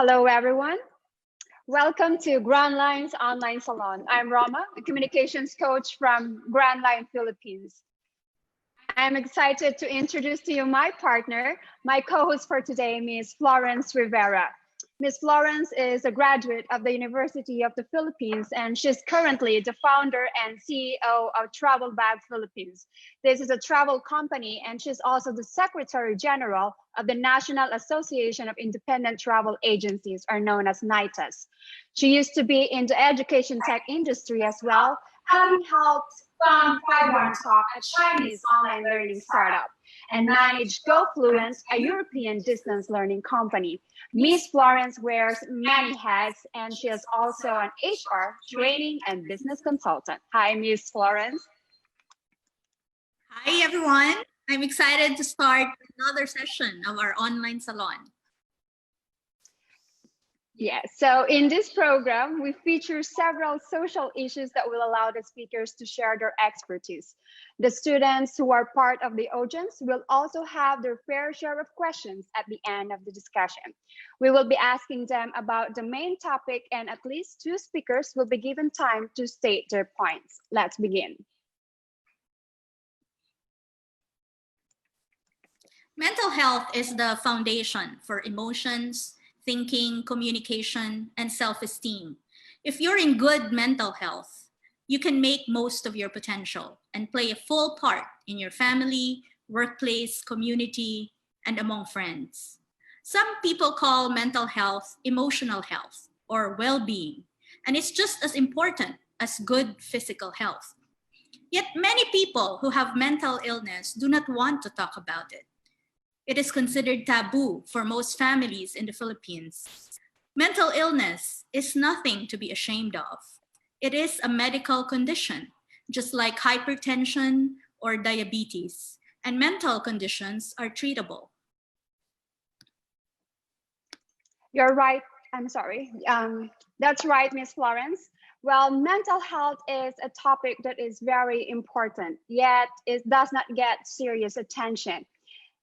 Hello, everyone. Welcome to Grand Line's online salon. I'm Roma, a communications coach from Grand Line, Philippines. I'm excited to introduce to you my partner, my co-host for today, Ms. Florence Rivera. Ms. Florence is a graduate of the University of the Philippines, and she's currently the founder and CEO of Travel Bag Philippines. This is a travel company, and she's also the Secretary General of the National Association of Independent Travel Agencies, or known as NITAS. She used to be in the education tech industry as well, having helped found 51 Talk, a Chinese online learning startup, and managed GoFluent, a European distance learning company. Ms. Florence wears many hats, and she is also an HR, training, and business consultant. Hi, Ms. Florence. Hi, everyone. I'm excited to start another session of our online salon. Yes, so in this program, we feature several social issues that will allow the speakers to share their expertise. The students who are part of the audience will also have their fair share of questions at the end of the discussion. We will be asking them about the main topic, and at least 2 speakers will be given time to state their points. Let's begin. Mental health is the foundation for emotions, thinking, communication, and self-esteem. If you're in good mental health, you can make most of your potential and play a full part in your family, workplace, community, and among friends. Some people call mental health emotional health or well-being, and it's just as important as good physical health. Yet many people who have mental illness do not want to talk about it. It is considered taboo for most families in the Philippines. Mental illness is nothing to be ashamed of. It is a medical condition, just like hypertension or diabetes, and mental conditions are treatable. You're right. I'm sorry. That's right, Ms. Florence. Well, mental health is a topic that is very important, yet it does not get serious attention.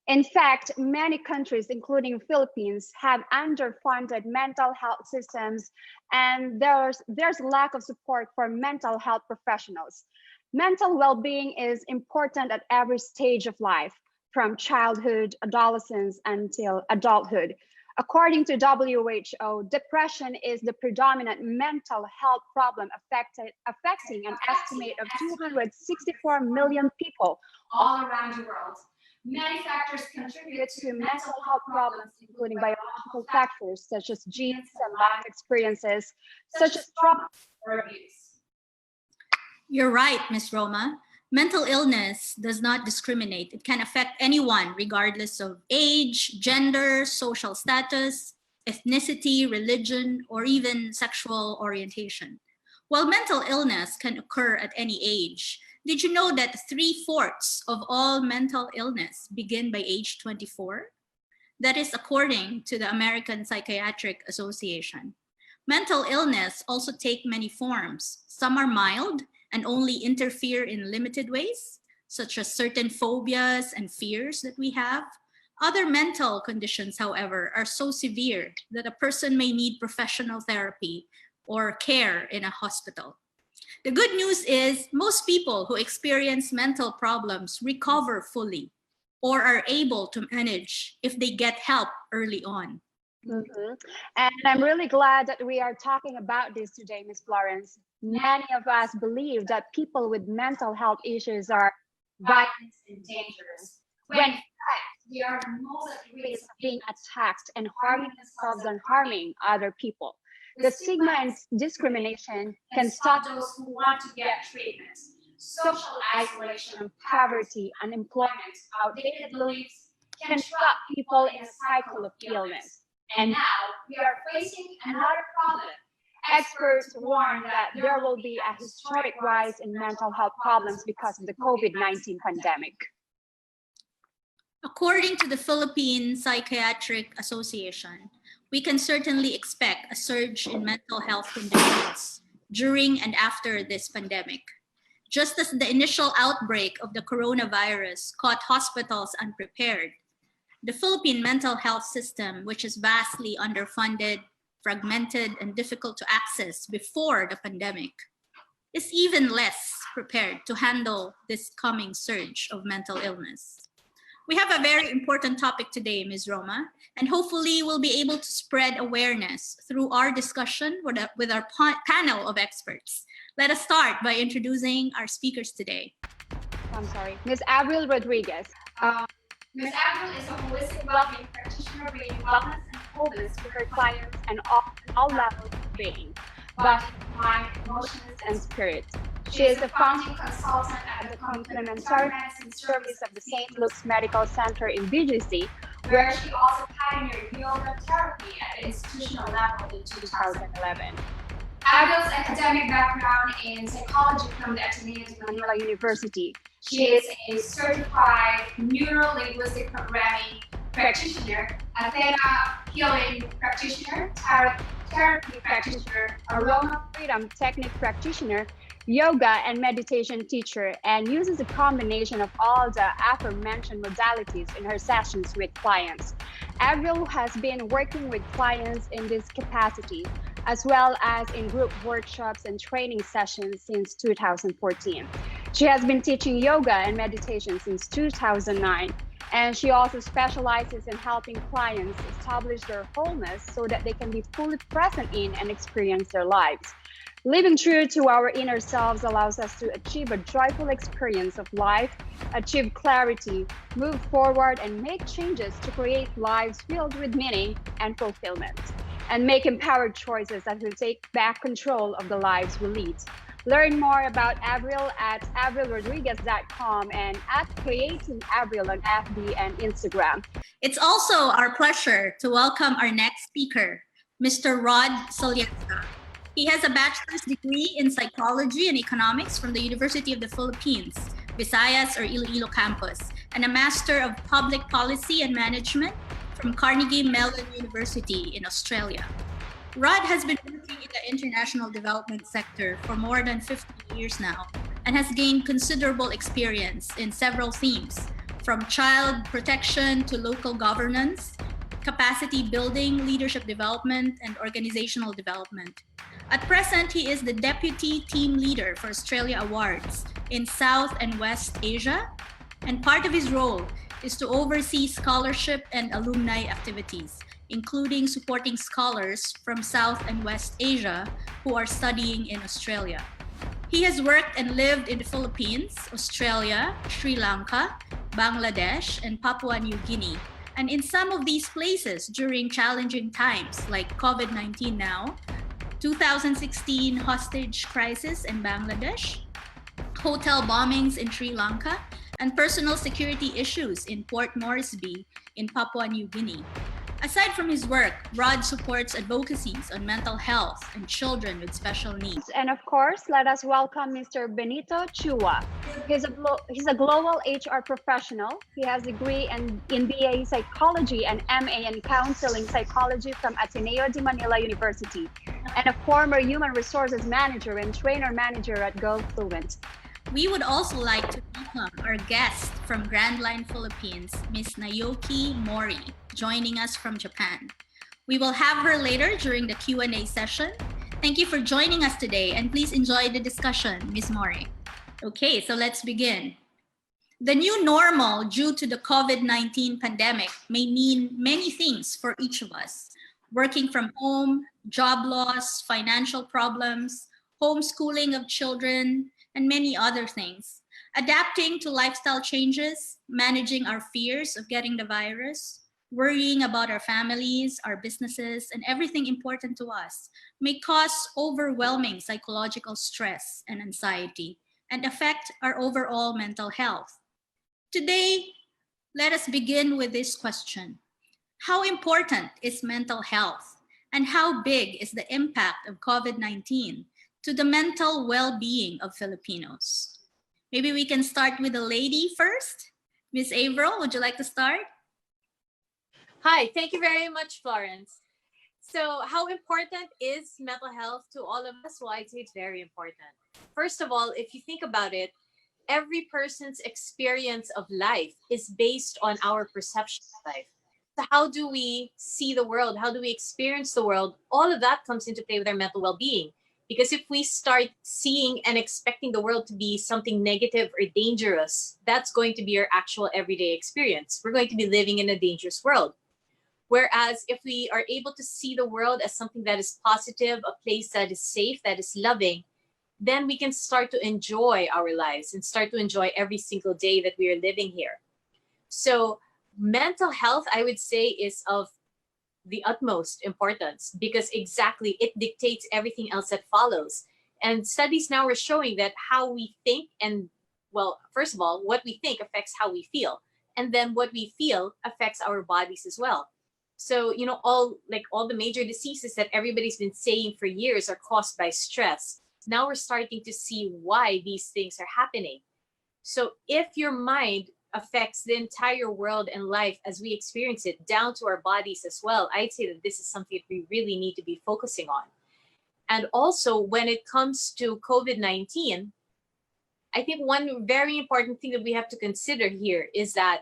In fact, many countries, including Philippines, have underfunded mental health systems, and there's lack of support for mental health professionals. Mental well-being is important at every stage of life, from childhood, adolescence, until adulthood. According to WHO, depression is the predominant mental health problem affecting an estimate of 264 million people all around the world. Many factors contribute to mental health problems, including biological factors such as genes and life experiences, such as trauma or abuse. You're right, Ms. Roma. Mental illness does not discriminate. It can affect anyone, regardless of age, gender, social status, ethnicity, religion, or even sexual orientation. While mental illness can occur at any age, did you know that 3/4 of all mental illness begin by age 24? That is according to the American Psychiatric Association. Mental illness also take many forms. Some are mild and only interfere in limited ways, such as certain phobias and fears that we have. Other mental conditions, however, are so severe that a person may need professional therapy or care in a hospital. The good news is most people who experience mental problems recover fully or are able to manage if they get help early on. Mm-hmm. And I'm really glad that we are talking about this today, Ms. Florence. Many of us believe that people with mental health issues are violent and dangerous, when in fact, they are most at risk of being attacked and harming themselves and harming other people. The stigma and discrimination can stop those who want to get treatment. Social isolation, poverty, unemployment, outdated beliefs can trap people in a cycle of illness. And now we are facing another problem. Experts warn that there will be a historic rise in mental health problems because of the COVID-19 pandemic. According to the Philippine Psychiatric Association, we can certainly expect a surge in mental health conditions during and after this pandemic. Just as the initial outbreak of the coronavirus caught hospitals unprepared, the Philippine mental health system, which is vastly underfunded, fragmented, and difficult to access before the pandemic, is even less prepared to handle this coming surge of mental illness. We have a very important topic today, Ms. Roma, and hopefully we'll be able to spread awareness through our discussion with our panel of experts. Let us start by introducing our speakers today. Ms. Avril Rodriguez. Ms. Avril is a holistic well-being practitioner bringing wellness and wholeness to her clients and all levels of being, body, mind, emotions, and spirit. She is the founding consultant at the Complementary Medicine Service of the St. Luke's Medical Center in BGC, where she also pioneered yoga therapy at the institutional level in 2011. Avril's academic background in psychology from the Ateneo de Manila University. She is a certified neuro-linguistic programming practitioner, a theta healing practitioner, therapy practitioner, aroma freedom technique practitioner, yoga and meditation teacher, and uses a combination of all the aforementioned modalities in her sessions with clients. Avril has been working with clients in this capacity, as well as in group workshops and training sessions since 2014. She has been teaching yoga and meditation since 2009, and she also specializes in helping clients establish their wholeness so that they can be fully present in and experience their lives. Living true to our inner selves allows us to achieve a joyful experience of life, achieve clarity, move forward, and make changes to create lives filled with meaning and fulfillment, and make empowered choices that will take back control of the lives we lead. Learn more about Avril at avrilrodriguez.com and at Creating Avril on FB and Instagram. It's also our pleasure to welcome our next speaker, Mr. Rod Solieta. He has a bachelor's degree in psychology and economics from the University of the Philippines, Visayas or Iloilo campus, and a master of public policy and management from Carnegie Mellon University in Australia. Rod has been working in the international development sector for more than 15 years now and has gained considerable experience in several themes, from child protection to local governance, capacity building, leadership development, and organizational development. At present, he is the Deputy Team Leader for Australia Awards in South and West Asia, and part of his role is to oversee scholarship and alumni activities, including supporting scholars from South and West Asia who are studying in Australia. He has worked and lived in the Philippines, Australia, Sri Lanka, Bangladesh, and Papua New Guinea. And in some of these places during challenging times like COVID-19 now, 2016 hostage crisis in Bangladesh, hotel bombings in Sri Lanka, and personal security issues in Port Moresby in Papua New Guinea. Aside from his work, Rod supports advocacies on mental health and children with special needs. And of course, let us welcome Mr. Benito Chua. He's a global HR professional. He has a degree in BA Psychology and MA in Counseling Psychology from Ateneo de Manila University, and a former Human Resources Manager and Trainer Manager at GoFluent. We would also like to welcome our guest from Grand Line Philippines, Ms. Naoki Mori, joining us from Japan. We will have her later during the Q&A session. Thank you for joining us today, and please enjoy the discussion, Ms. Mori. Okay, so let's begin. The new normal due to the COVID-19 pandemic may mean many things for each of us. Working from home, job loss, financial problems, homeschooling of children, and many other things. Adapting to lifestyle changes, managing our fears of getting the virus, worrying about our families, our businesses, and everything important to us may cause overwhelming psychological stress and anxiety and affect our overall mental health. Today, let us begin with this question. How important is mental health, and how big is the impact of COVID-19 to the mental well-being of Filipinos? Maybe we can start with the lady first. Ms. Avril, would you like to start? Hi, thank you very much, Florence. So how important is mental health to all of us? Well, I'd say it's very important. First of all, if you think about it, every person's experience of life is based on our perception of life. So how do we see the world? How do we experience the world? All of that comes into play with our mental well-being. Because if we start seeing and expecting the world to be something negative or dangerous, that's going to be our actual everyday experience. We're going to be living in a dangerous world. Whereas if we are able to see the world as something that is positive, a place that is safe, that is loving, then we can start to enjoy our lives and start to enjoy every single day that we are living here. So mental health, I would say, is of the utmost importance because exactly it dictates everything else that follows. And studies now are showing that how we think and, well, first of all, what we think affects how we feel. And then what we feel affects our bodies as well. So, you know, all the major diseases that everybody's been saying for years are caused by stress. Now we're starting to see why these things are happening. So if your mind affects the entire world and life as we experience it down to our bodies as well, I'd say that this is something that we really need to be focusing on. And also when it comes to COVID-19, I think one very important thing that we have to consider here is that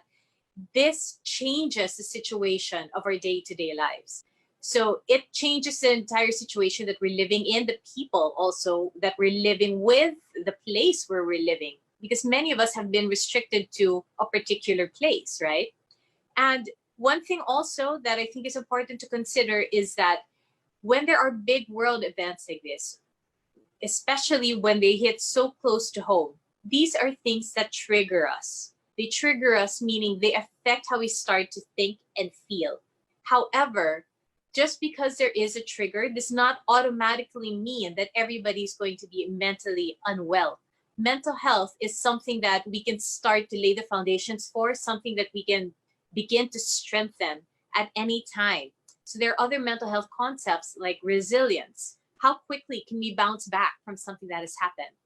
this changes the situation of our day-to-day lives. So it changes the entire situation that we're living in, the people also that we're living with, the place where we're living. Because many of us have been restricted to a particular place, right? And one thing also that I think is important to consider is that when there are big world events like this, especially when they hit so close to home, these are things that trigger us. They trigger us, meaning they affect how we start to think and feel. However, just because there is a trigger does not automatically mean that everybody's going to be mentally unwell. Mental health is something that we can start to lay the foundations for, something that we can begin to strengthen at any time. So there are other mental health concepts like resilience. How quickly can we bounce back from something that has happened?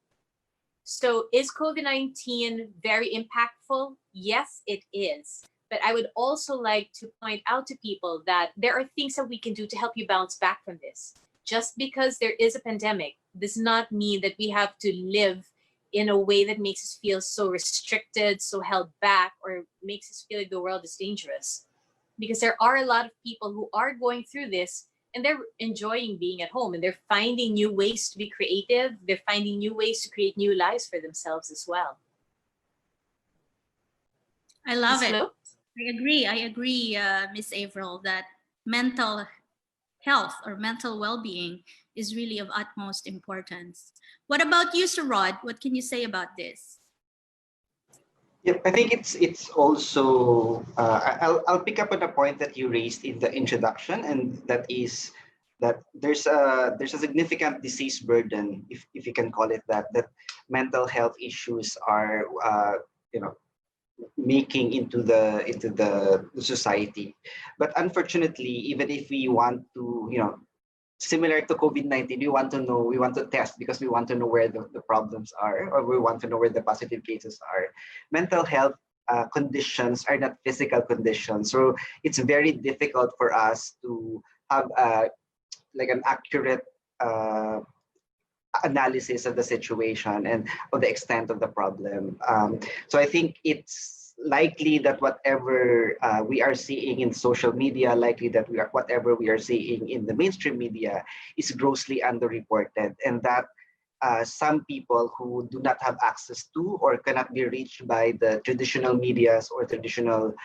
So is COVID-19 very impactful? Yes, it is. But I would also like to point out to people that there are things that we can do to help you bounce back from this. Just because there is a pandemic does not mean that we have to live in a way that makes us feel so restricted, so held back, or makes us feel like the world is dangerous. Because there are a lot of people who are going through this and they're enjoying being at home and they're finding new ways to be creative. They're finding new ways to create new lives for themselves as well. I love it. Flo? I agree, Miss Avril, that mental health or mental well-being is really of utmost importance. What about you, Sir Rod? What can you say about this? Yep, I think it's also I'll pick up on a point that you raised in the introduction, and that is that there's a significant disease burden, if you can call it that, that mental health issues are making into the society. But unfortunately, even if we want to, similar to COVID-19, we want to test because we want to know where the problems are, or we want to know where the positive cases are. Mental health conditions are not physical conditions. So it's very difficult for us to have an accurate analysis of the situation and of the extent of the problem. So I think it's likely that whatever we are seeing in social media, likely that whatever we are seeing in the mainstream media is grossly underreported, and that some people who do not have access to or cannot be reached by the traditional medias or traditional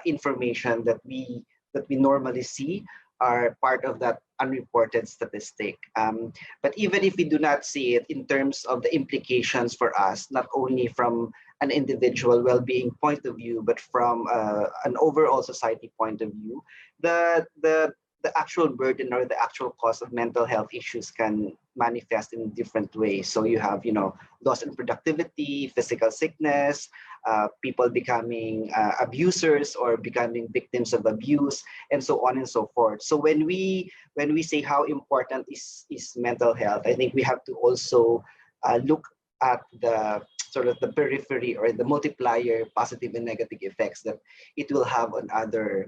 information that we normally see are part of that unreported statistic. But even if we do not see it in terms of the implications for us, not only from an individual well-being point of view, but from an overall society point of view, the actual burden or the actual cause of mental health issues can manifest in different ways. So you have, loss in productivity, physical sickness, people becoming abusers or becoming victims of abuse, and so on and so forth. So when we say how important is mental health, I think we have to also look at the sort of the periphery or the multiplier positive and negative effects that it will have on other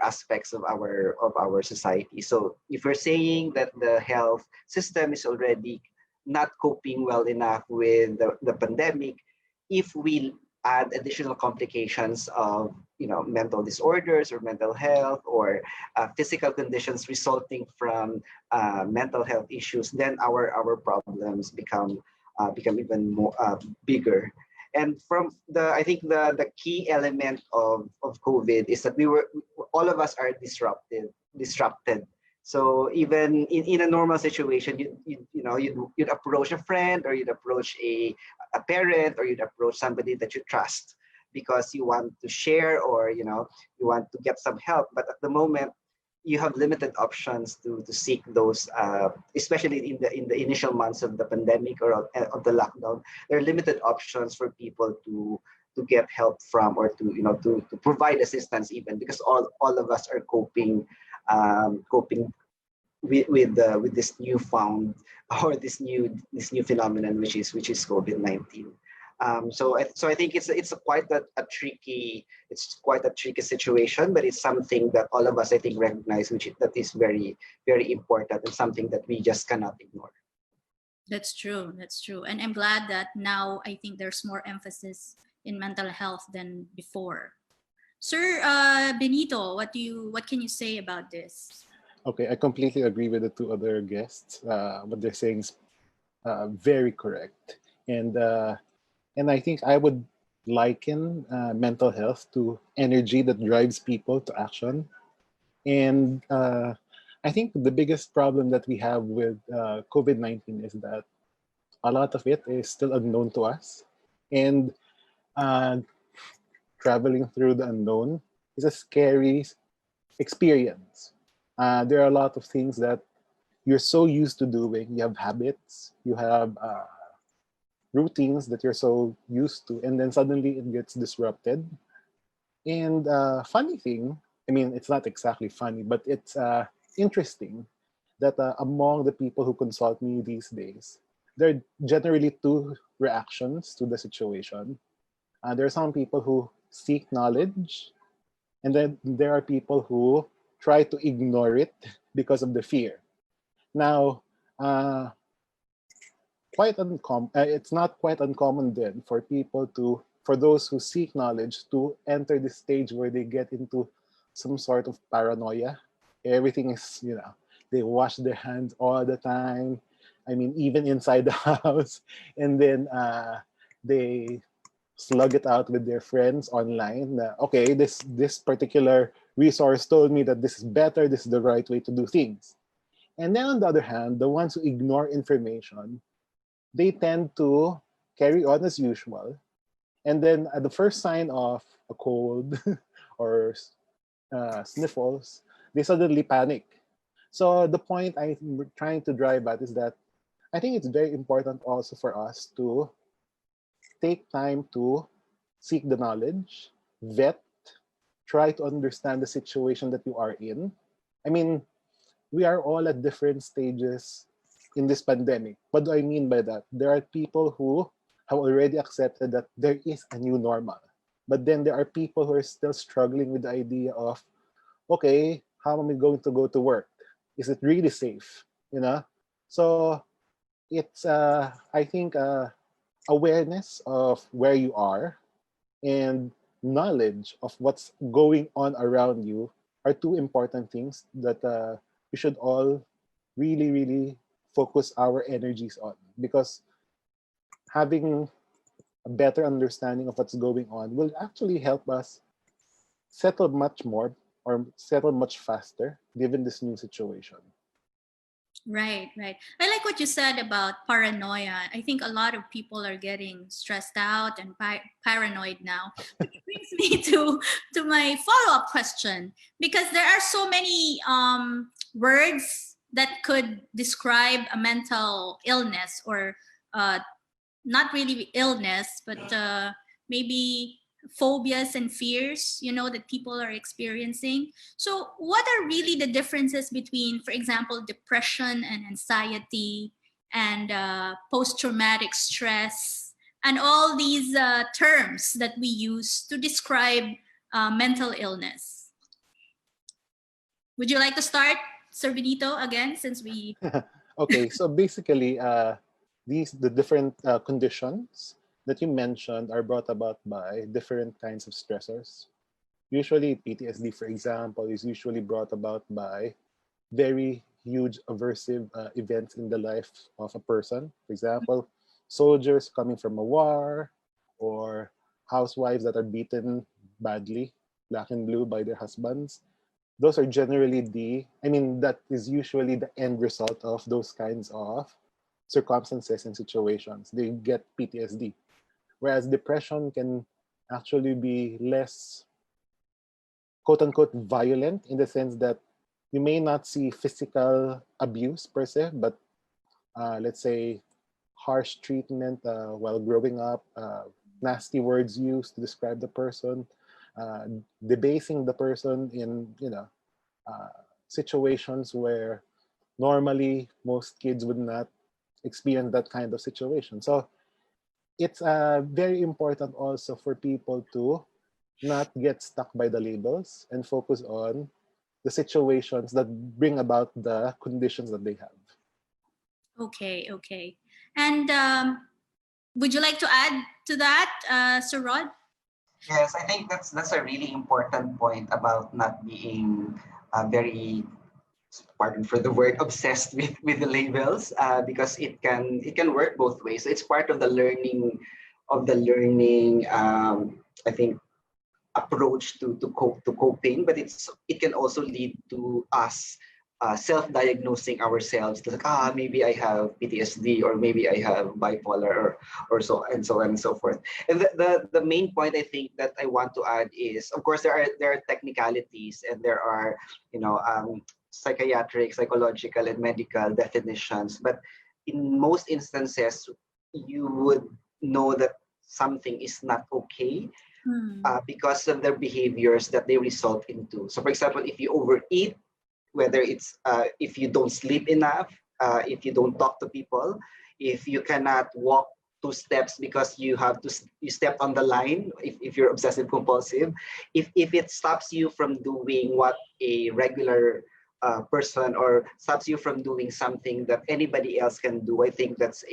aspects of our society. So if we're saying that the health system is already not coping well enough with the pandemic, if we add additional complications of mental disorders or mental health or physical conditions resulting from mental health issues, then our problems become even more bigger. And I think the key element of COVID is that all of us are disrupted. So even in a normal situation, you'd approach a friend, or you'd approach a parent, or you'd approach somebody that you trust because you want to share, or you want to get some help. But at the moment, you have limited options to seek those, especially in the initial months of the pandemic or of the lockdown. There are limited options for people to get help from, or to provide assistance, even because all of us are coping with this newfound, or this new phenomenon, which is COVID-19. So I think it's quite a tricky situation, but it's something that all of us, I think, recognize, that is very, very important, and something that we just cannot ignore. That's true. That's true. And I'm glad that now I think there's more emphasis in mental health than before. Sir Benito, what can you say about this? Okay, I completely agree with the two other guests. What they're saying is very correct, and I think I would liken mental health to energy that drives people to action. And I think the biggest problem that we have with COVID-19 is that a lot of it is still unknown to us, and traveling through the unknown is a scary experience. There are a lot of things that you're so used to doing. You have habits, you have routines that you're so used to, and then suddenly it gets disrupted. And funny thing, I mean, it's not exactly funny, but it's interesting that among the people who consult me these days, there are generally two reactions to the situation. There are some people who seek knowledge, and then there are people who try to ignore it because of the fear. Now, it's not quite uncommon then for those who seek knowledge to enter the stage where they get into some sort of paranoia. Everything is, they wash their hands all the time. I mean, even inside the house. And then they slug it out with their friends online. Okay, this particular resource told me that this is better, this is the right way to do things. And then on the other hand, the ones who ignore information, they tend to carry on as usual. And then at the first sign of a cold or sniffles, they suddenly panic. So the point I'm trying to drive at is that I think it's very important also for us to take time to seek the knowledge, vet, try to understand the situation that you are in. I mean, we are all at different stages in this pandemic. What do I mean by that? There are people who have already accepted that there is a new normal. But then there are people who are still struggling with the idea of, okay, how am I going to go to work? Is it really safe? So it's, I think, awareness of where you are and knowledge of what's going on around you are two important things that we should all really, really focus our energies on, because having a better understanding of what's going on will actually help us settle much more or settle much faster given this new situation. Right. I like what you said about paranoia. I think a lot of people are getting stressed out and paranoid now. Which brings me to my follow-up question, because there are so many words that could describe a mental illness, or not really illness, but maybe phobias and fears, that people are experiencing. So what are really the differences between, for example, depression and anxiety and post-traumatic stress and all these terms that we use to describe mental illness? Would you like to start, Sir Benito, again, since we... Okay, so basically, the different conditions that you mentioned are brought about by different kinds of stressors. Usually PTSD, for example, is usually brought about by very huge aversive events in the life of a person. For example, soldiers coming from a war, or housewives that are beaten badly, black and blue, by their husbands. Those are generally that is usually the end result of those kinds of circumstances and situations. They get PTSD. Whereas depression can actually be less, quote unquote, violent, in the sense that you may not see physical abuse per se, but let's say harsh treatment while growing up, nasty words used to describe the person, debasing the person in situations where normally most kids would not experience that kind of situation. So it's very important also for people to not get stuck by the labels and focus on the situations that bring about the conditions that they have. Okay. And would you like to add to that, Sir Rod? Yes, I think that's a really important point about not being very, pardon for the word, obsessed with the labels, because it can work both ways. So it's part of the learning I think, approach to coping, but it can also lead to us self-diagnosing ourselves, like, maybe I have PTSD, or maybe I have bipolar, or so and so on and so forth. And the main point I think that I want to add is, of course, there are technicalities, and there are psychiatric, psychological, and medical definitions, but in most instances you would know that something is not okay because of their behaviors that they result into. So for example, if you overeat, whether it's if you don't sleep enough, if you don't talk to people, if you cannot walk 2 steps because you stepped on the line, if you're obsessive compulsive, if it stops you from doing what a regular person, or stops you from doing something that anybody else can do, I think that's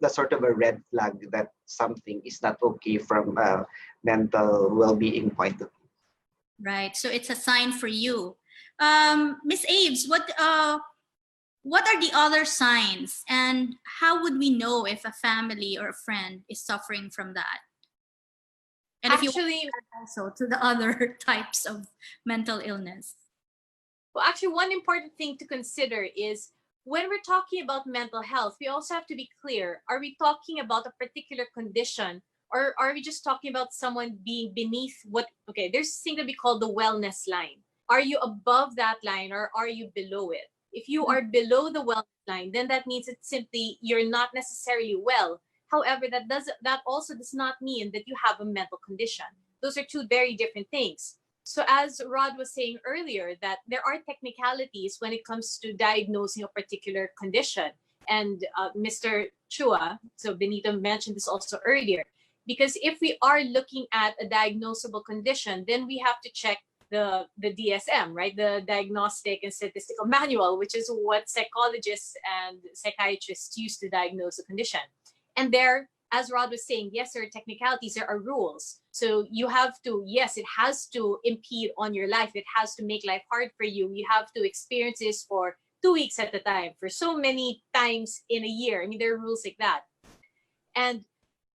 sort of a red flag that something is not okay from a mental well-being point of view. Right. So it's a sign for you. Miss Aves, what are the other signs, and how would we know if a family or a friend is suffering from that? And Actually, if you also to the other types of mental illness. well, actually, one important thing to consider is when we're talking about mental health, we also have to be clear. Are we talking about a particular condition, or are we just talking about someone being beneath there's this thing that we call the wellness line. Are you above that line, or are you below it? If you are below the wellness line, then that means it's simply you're not necessarily well. However, that also does not mean that you have a mental condition. Those are two very different things. So as Rod was saying earlier, that there are technicalities when it comes to diagnosing a particular condition. And Mr. Chua, so Benito mentioned this also earlier, because if we are looking at a diagnosable condition, then we have to check the DSM, right? The Diagnostic and Statistical Manual, which is what psychologists and psychiatrists use to diagnose a condition. And there, as Rod was saying, yes, there are technicalities, there are rules. So you have to, yes, it has to impede on your life. It has to make life hard for you. You have to experience this for 2 weeks at a time, for so many times in a year. I mean, there are rules like that. And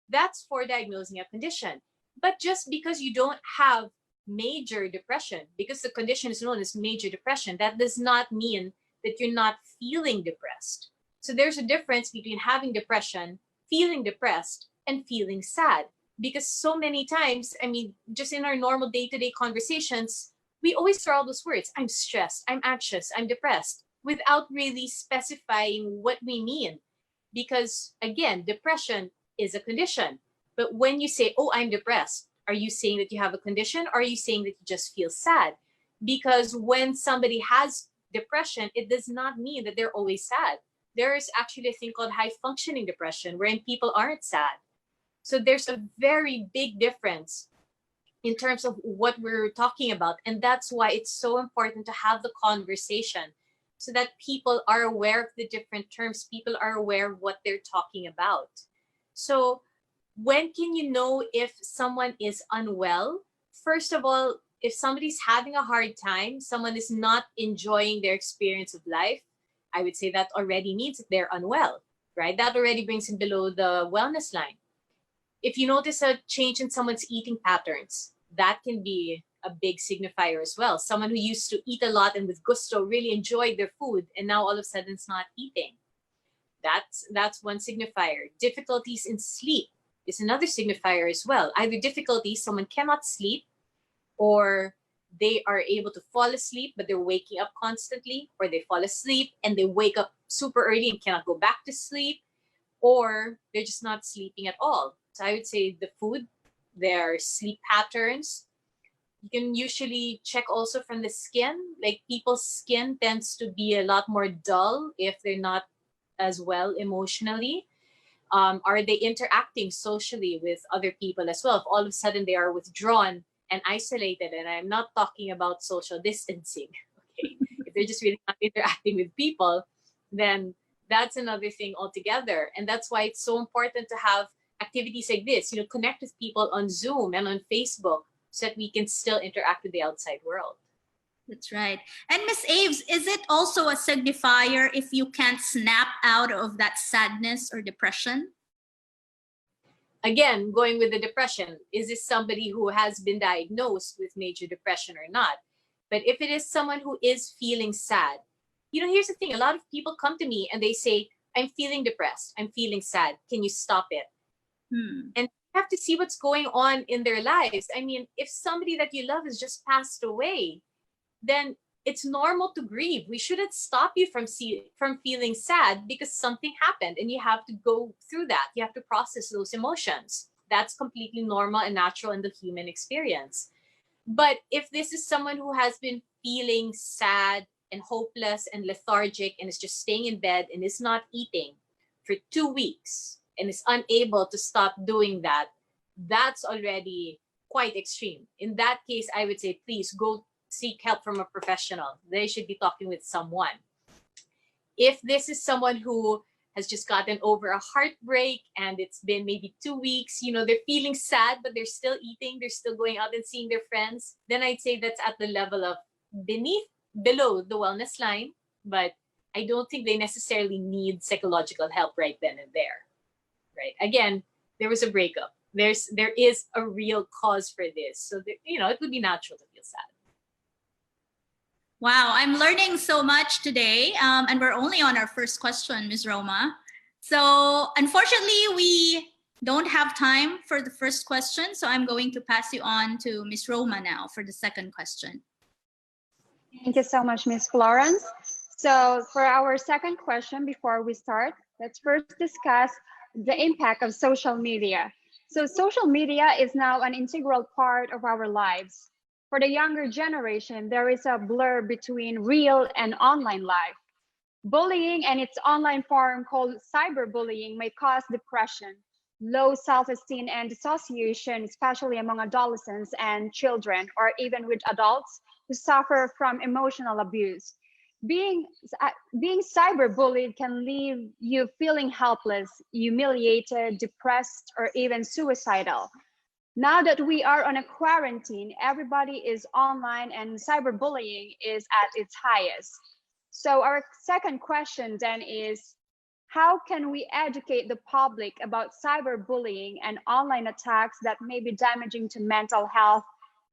that's for diagnosing a condition. But just because you don't have major depression, because the condition is known as major depression, that does not mean that you're not feeling depressed. So there's a difference between having depression, feeling depressed, and feeling sad. Because so many times, I mean, just in our normal day-to-day conversations, we always throw out those words, I'm stressed, I'm anxious, I'm depressed, without really specifying what we mean. Because again, depression is a condition. But when you say, oh, I'm depressed, are you saying that you have a condition, or are you saying that you just feel sad? Because when somebody has depression, it does not mean that they're always sad. There is actually a thing called high functioning depression, wherein people aren't sad. So there's a very big difference in terms of what we're talking about. And that's why it's so important to have the conversation, so that people are aware of the different terms, people are aware of what they're talking about. So when can you know if someone is unwell? first of all, if somebody's having a hard time, someone is not enjoying their experience of life, I would say that already means that they're unwell, right? That already brings them below the wellness line. If you notice a change in someone's eating patterns, that can be a big signifier as well. Someone who used to eat a lot and with gusto really enjoyed their food, and now all of a sudden it's not eating. That's one signifier. Difficulties in sleep is another signifier as well. Either difficulties, someone cannot sleep, or they are able to fall asleep, but they're waking up constantly, or they fall asleep and they wake up super early and cannot go back to sleep, or they're just not sleeping at all. So I would say the food, their sleep patterns. You can usually check also from the skin. Like people's skin tends to be a lot more dull if they're not as well emotionally. Are they interacting socially with other people as well? If all of a sudden they are withdrawn and isolated, and I'm not talking about social distancing, okay? If they're just really not interacting with people, then that's another thing altogether. And that's why it's so important to have activities like this, connect with people on Zoom and on Facebook so that we can still interact with the outside world. That's right. And Miss Aves, is it also a signifier if you can't snap out of that sadness or depression? Again, going with the depression, is this somebody who has been diagnosed with major depression or not? But if it is someone who is feeling sad, here's the thing. A lot of people come to me and they say, I'm feeling depressed. I'm feeling sad. Can you stop it? And you have to see what's going on in their lives. I mean, if somebody that you love has just passed away, then it's normal to grieve. We shouldn't stop you from feeling sad because something happened and you have to go through that. You have to process those emotions. That's completely normal and natural in the human experience. But if this is someone who has been feeling sad and hopeless and lethargic and is just staying in bed and is not eating for 2 weeks and is unable to stop doing that, that's already quite extreme. In that case, I would say, please go seek help from a professional. They should be talking with someone. If this is someone who has just gotten over a heartbreak and it's been maybe 2 weeks, they're feeling sad, but they're still eating, they're still going out and seeing their friends, then I'd say that's at the level of below the wellness line. But I don't think they necessarily need psychological help right then and there. Right? Again, there was a breakup. There is a real cause for this. So, it would be natural to feel sad. Wow, I'm learning so much today. And we're only on our first question, Ms. Roma. So unfortunately, we don't have time for the first question. So I'm going to pass you on to Ms. Roma now for the second question. Thank you so much, Ms. Florence. So for our second question, before we start, let's first discuss the impact of social media. So social media is now an integral part of our lives. For the younger generation, there is a blur between real and online life. Bullying and its online form called cyberbullying may cause depression, low self-esteem and dissociation, especially among adolescents and children, or even with adults who suffer from emotional abuse. Being cyberbullied can leave you feeling helpless, humiliated, depressed, or even suicidal. Now that we are on a quarantine, everybody is online and cyberbullying is at its highest. So our second question then is, how can we educate the public about cyberbullying and online attacks that may be damaging to mental health,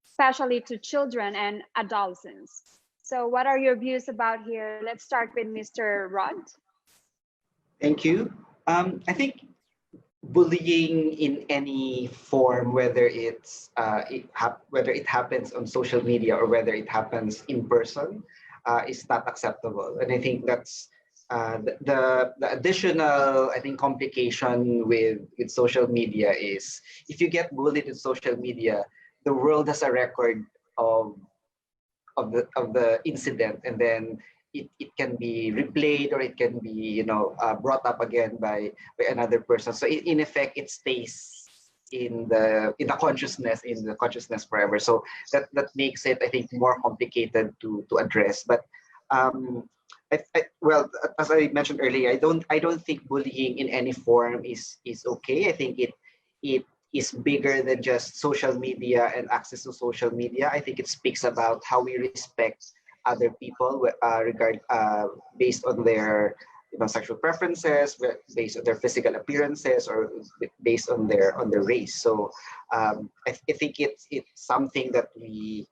especially to children and adolescents? So what are your views about here? Let's start with Mr. Rod. Thank you. I think bullying in any form, whether whether it happens on social media or whether it happens in person, is not acceptable. And I think that's the additional, complication with social media is if you get bullied in social media, the world has a record of the incident, and then it can be replayed or it can be brought up again by another person. So in effect, it stays in the consciousness forever. So that makes it, I think, more complicated to address. But well, as I mentioned earlier, I don't think bullying in any form is okay. I think it is bigger than just social media and access to social media. I think it speaks about how we respect other people based on their sexual preferences, based on their physical appearances, or based on their race. So I think it's something that we,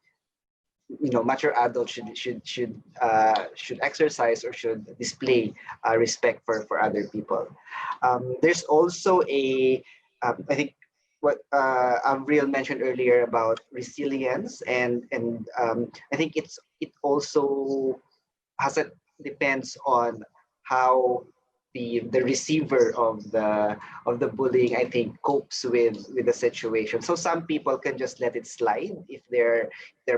mature adults should exercise or should display respect for other people. There's also I think what Avril mentioned earlier about resilience, and I think it also depends on how the receiver of the bullying, I think, copes with the situation. So some people can just let it slide if they're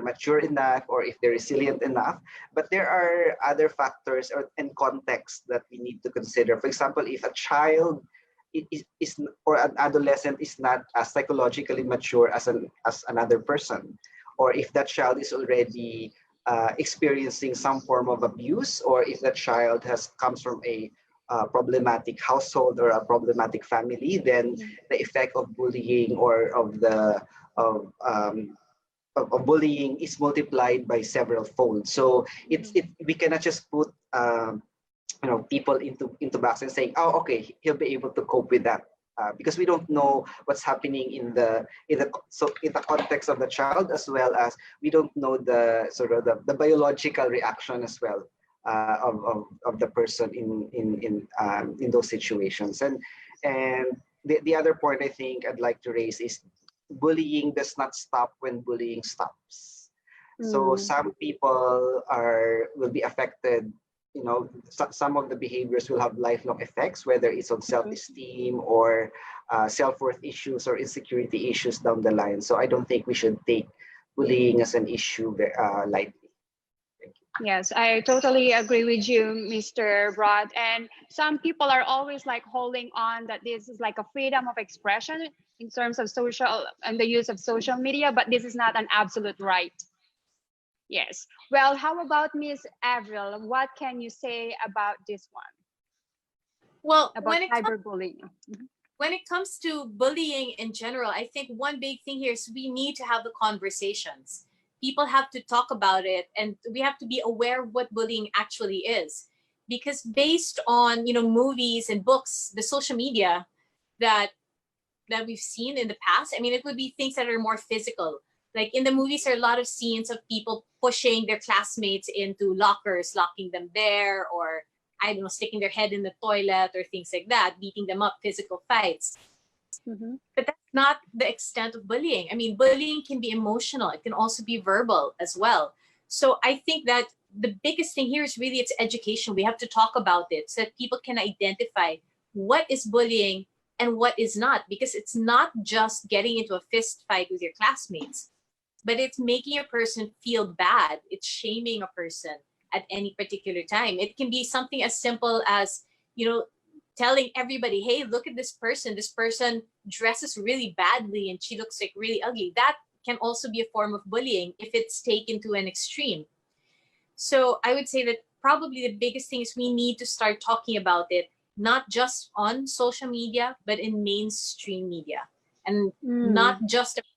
mature enough or if they're resilient enough. But there are other factors and contexts that we need to consider. For example, if a child is or an adolescent is not as psychologically mature as another person, or if that child is already experiencing some form of abuse, or if that child comes from a problematic household or a problematic family, then the effect of bullying or of bullying is multiplied by several folds. So we cannot just put people into box and saying, oh, okay, he'll be able to cope with that. Because we don't know what's happening in the context of the child, as well as we don't know the biological reaction as well of the person in those situations. And the other point I think I'd like to raise is bullying does not stop when bullying stops. So some people will be affected. Some of the behaviors will have lifelong effects, whether it's on self-esteem or self-worth issues or insecurity issues down the line. So I don't think we should take bullying as an issue lightly. Yes, I totally agree with you, Mr. Rod. And some people are always like holding on that this is like a freedom of expression in terms of social and the use of social media, but this is not an absolute right. Yes. Well, how about Miss Avril? What can you say about this one? Well, About cyberbullying. When it comes to bullying in general, I think one big thing here is we need to have the conversations. People have to talk about it, and we have to be aware of what bullying actually is. Because based on movies and books, the social media that we've seen in the past, I mean, it would be things that are more physical. Like in the movies, there are a lot of scenes of people pushing their classmates into lockers, locking them there, or I don't know, sticking their head in the toilet or things like that, beating them up, physical fights. But that's not the extent of bullying. I mean, bullying can be emotional. It can also be verbal as well. So I think that the biggest thing here is really it's education. We have to talk about it so that people can identify what is bullying and what is not, because it's not just getting into a fist fight with your classmates, but it's making a person feel bad. It's shaming a person at any particular time. It can be something as simple as, telling everybody, hey, look at this person. This person dresses really badly and she looks like really ugly. That can also be a form of bullying if it's taken to an extreme. So I would say that probably the biggest thing is we need to start talking about it, not just on social media, but in mainstream media. And not just about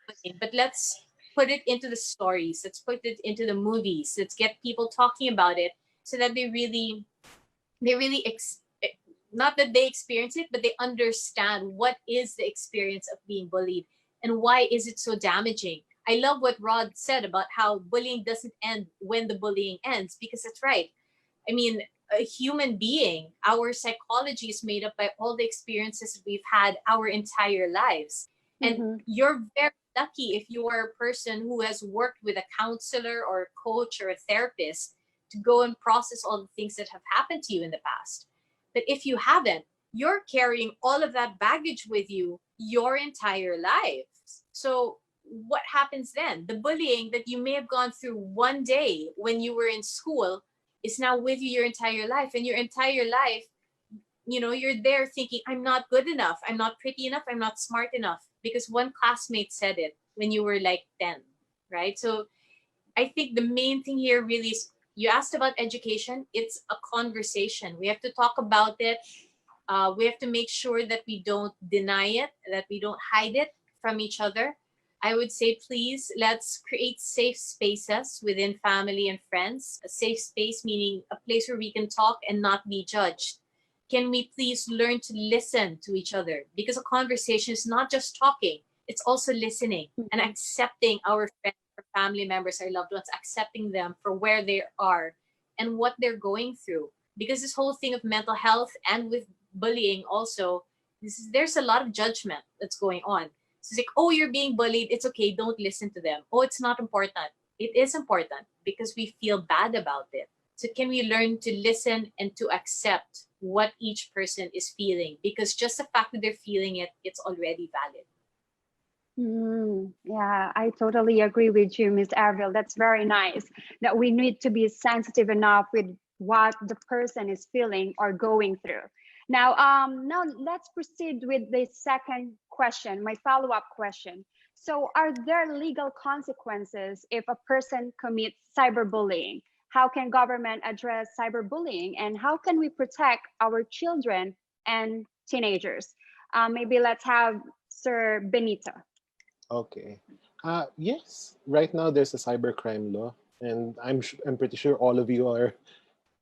bullying, but let's put it into the stories. Let's put it into the movies. Let's get people talking about it so that they really not that they experience it, but they understand what is the experience of being bullied and why is it so damaging. I love what Rod said about how bullying doesn't end when the bullying ends, because that's right. I mean, a human being, our psychology is made up by all the experiences we've had our entire lives. And you're very lucky if you are a person who has worked with a counselor or a coach or a therapist to go and process all the things that have happened to you in the past. But if you haven't, you're carrying all of that baggage with you your entire life. So what happens then? The bullying that you may have gone through one day when you were in school is now with you your entire life. And your entire life, you're there thinking, I'm not good enough. I'm not pretty enough. I'm not smart enough. Because one classmate said it when you were like 10, right? So I think the main thing here really is, you asked about education. It's a conversation. We have to talk about it We have to make sure that we don't deny it, that we don't hide it from each other. I would say, please, let's create safe spaces within family and friends. A safe space meaning a place where we can talk and not be judged. Can we please learn to listen to each other? Because a conversation is not just talking, it's also listening and accepting our friends, our family members, our loved ones, accepting them for where they are and what they're going through. Because this whole thing of mental health and with bullying also, there's a lot of judgment that's going on. So it's like, oh, you're being bullied. It's okay. Don't listen to them. Oh, it's not important. It is important because we feel bad about it. So can we learn to listen and to accept what each person is feeling? Because just the fact that they're feeling it, it's already valid. Yeah, I totally agree with you, Miss Avril. That's very nice that we need to be sensitive enough with what the person is feeling or going through. Now, now let's proceed with the second question, my follow-up question. So are there legal consequences if a person commits cyberbullying? How can government address cyberbullying, and how can we protect our children and teenagers? Maybe let's have Sir Benito. Okay. Yes. Right now, there's a cybercrime law, and I'm pretty sure all of you are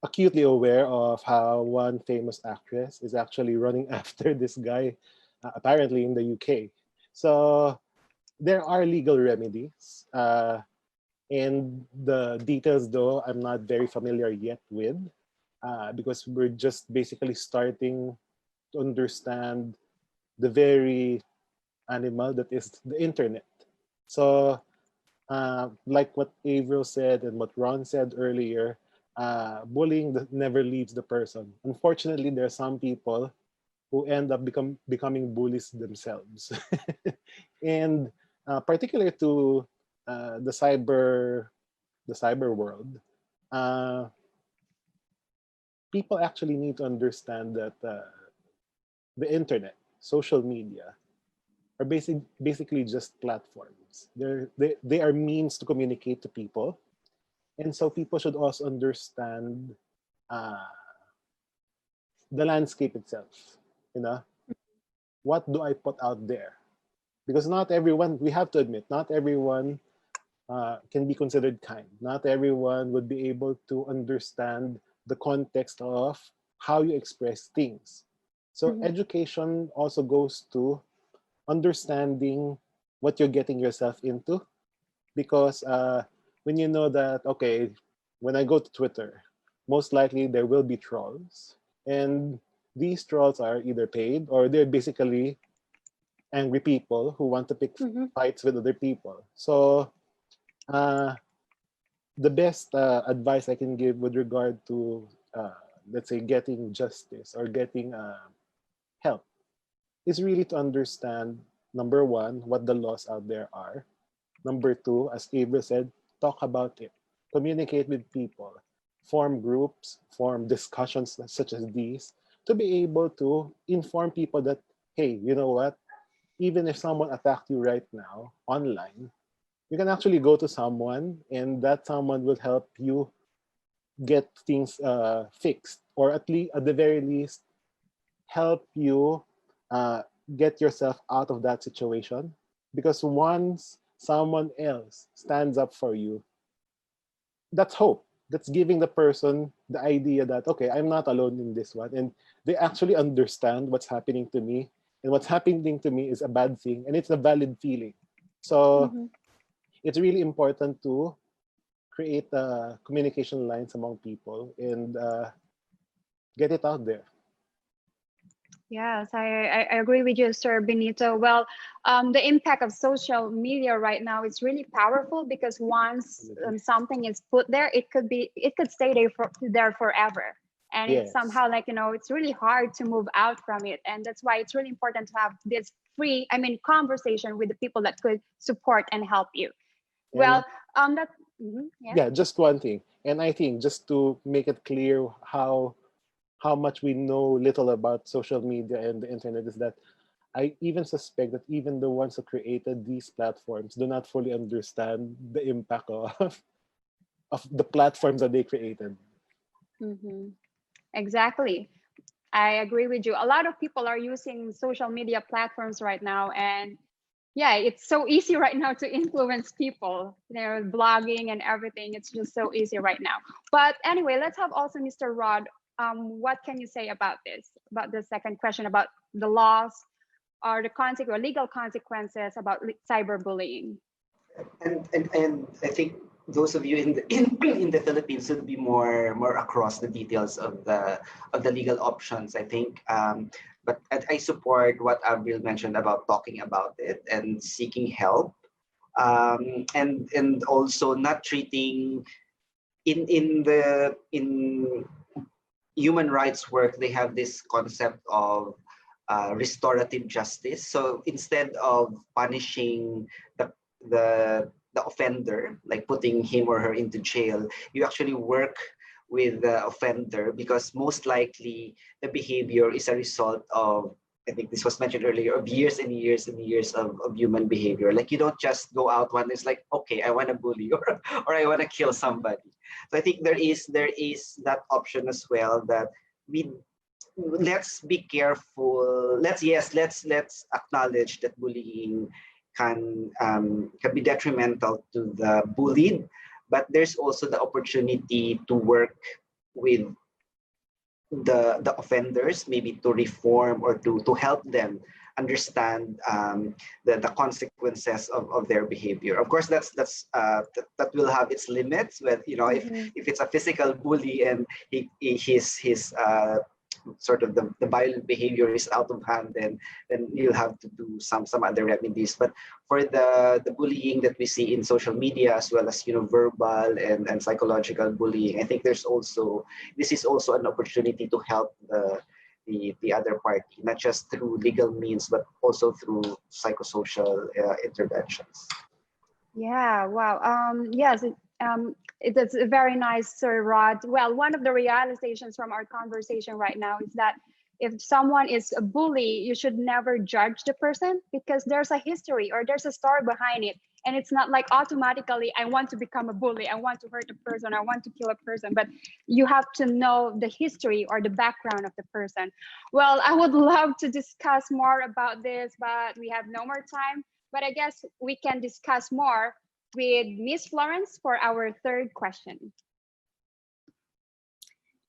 acutely aware of how one famous actress is actually running after this guy, apparently in the UK. So there are legal remedies, and the details, though, I'm not very familiar yet with, because we're just basically starting to understand the very animal that is the internet. So like what Avril said and what Ron said earlier, bullying never leaves the person. Unfortunately, there are some people who end up becoming bullies themselves. And particular to the cyber world, people actually need to understand that the internet, social media, are basically just platforms. They are means to communicate to people, and so people should also understand the landscape itself. You know, what do I put out there? Because not everyone, we have to admit, not everyone can be considered kind. Not everyone would be able to understand the context of how you express things. So education also goes to understanding what you're getting yourself into, because when you know that, okay, when I go to Twitter, most likely there will be trolls, and these trolls are either paid or they're basically angry people who want to pick fights with other people. So the best advice I can give with regard to let's say getting justice or getting help is really to understand, number one, what the laws out there are. Number two, as Avril said, talk about it. Communicate with people. Form groups, form discussions such as these to be able to inform people that, hey, you know what? Even if someone attacked you right now online, you can actually go to someone and that someone will help you get things fixed, or at the very least, help you get yourself out of that situation. Because once someone else stands up for you, that's hope. That's giving the person the idea that, okay, I'm not alone in this one. And they actually understand what's happening to me. And what's happening to me is a bad thing. And it's a valid feeling. So it's really important to create communication lines among people and get it out there. Yes, I agree with you, Sir Benito. Well, the impact of social media right now is really powerful, because once something is put there, it could stay there forever. And it's somehow like, it's really hard to move out from it. And that's why it's really important to have this conversation with the people that could support and help you. Well, just one thing. And I think just to make it clear how much we know little about social media and the internet is that I even suspect that even the ones who created these platforms do not fully understand the impact of the platforms that they created. Exactly. I agree with you. A lot of people are using social media platforms right now, and yeah, it's so easy right now to influence people. Blogging and everything. It's just so easy right now. But anyway, let's have also Mr. Rod. What can you say about this? About the second question about the laws or the legal consequences about cyberbullying? And I think those of you in the Philippines should be more across the details of the legal options. I think, but I support what Avril mentioned about talking about it and seeking help, and also not treating in human rights work. They have this concept of restorative justice. So instead of punishing the offender, like putting him or her into jail, you actually work with the offender, because most likely the behavior is a result of, I think this was mentioned earlier, of years and years and years of human behavior. Like, you don't just go out one day, it's like, okay, I want to bully or I want to kill somebody. So I think there is that option as well, that let's be careful. Let's acknowledge that bullying can be detrimental to the bullied, but there's also the opportunity to work with the offenders, maybe to reform or to help them understand the consequences of their behavior. Of course, that will have its limits. But if it's a physical bully and his sort of the violent behavior is out of hand, then you'll have to do some other remedies. But for the bullying that we see in social media, as well as verbal and psychological bullying, I think this is also an opportunity to help the other party, not just through legal means, but also through psychosocial interventions. Yeah, wow. Yes, it's very nice, Sir Rod. Well, one of the realizations from our conversation right now is that if someone is a bully, you should never judge the person, because there's a history or there's a story behind it. And it's not like automatically, I want to become a bully, I want to hurt a person, I want to kill a person, but you have to know the history or the background of the person. Well, I would love to discuss more about this, but we have no more time. But I guess we can discuss more with Miss Florence for our third question.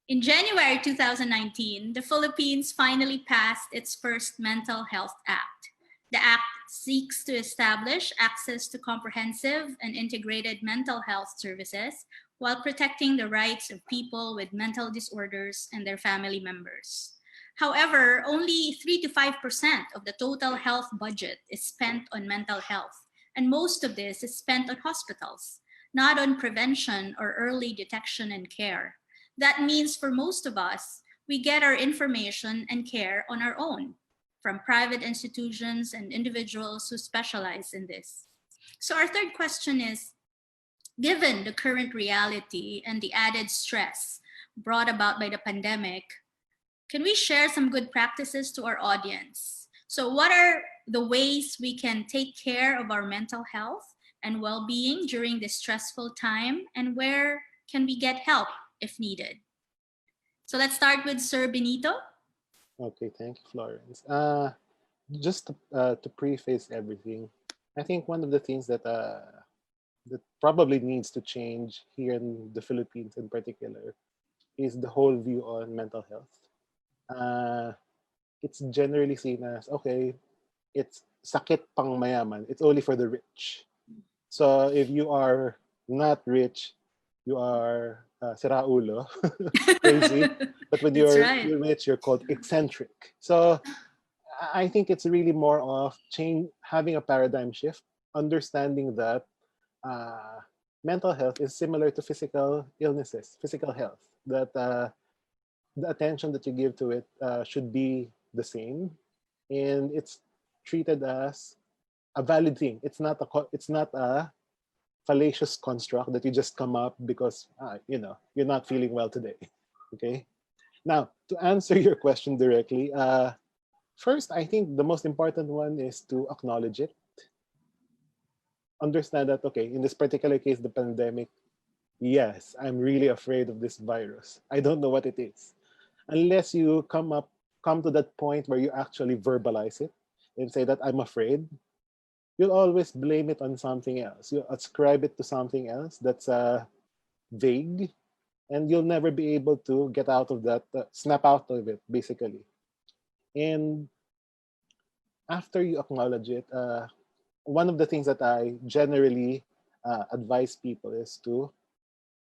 In January 2019, the Philippines finally passed its first Mental Health Act. The act seeks to establish access to comprehensive and integrated mental health services while protecting the rights of people with mental disorders and their family members. However, only 3 to 5% of the total health budget is spent on mental health, and most of this is spent on hospitals, not on prevention or early detection and care. That means for most of us, we get our information and care on our own, from private institutions and individuals who specialize in this. So our third question is, given the current reality and the added stress brought about by the pandemic, can we share some good practices to our audience? So what are the ways we can take care of our mental health and well-being during this stressful time, and where can we get help if needed? So let's start with Sir Benito. Okay, thank you, Florence. Just to preface everything, I think one of the things that probably needs to change here in the Philippines in particular is the whole view on mental health. It's generally seen as, okay, it's sakit pang mayaman. It's only for the rich. So if you are not rich, you are siraulo, crazy. But when you're rich, you're called eccentric. So I think it's really more of having a paradigm shift, understanding that mental health is similar to physical illnesses, physical health, that the attention that you give to it should be the same, and it's treated as a valid thing. It's not a fallacious construct that you just come up because you're not feeling well today. Okay. Now, to answer your question directly, first, I think the most important one is to acknowledge it. Understand that, okay, in this particular case, the pandemic, yes, I'm really afraid of this virus. I don't know what it is. Unless you come up come to that point where you actually verbalize it and say that I'm afraid, you'll always blame it on something else. You ascribe it to something else that's vague, and you'll never be able to get out of that, snap out of it, basically. And after you acknowledge it, one of the things that I generally advise people is to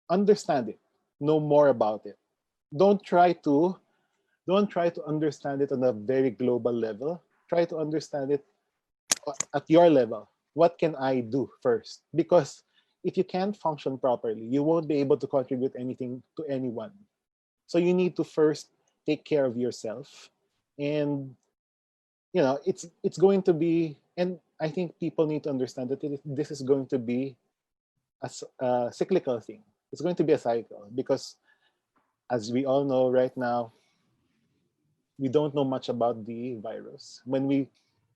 understand it, know more about it. Don't try to understand it on a very global level. Try to understand it at your level. What can I do first? Because if you can't function properly, you won't be able to contribute anything to anyone. So you need to first take care of yourself. And it's going to be, and I think people need to understand that this is going to be a cyclical thing. It's going to be a cycle because, as we all know right now, we don't know much about the virus. When we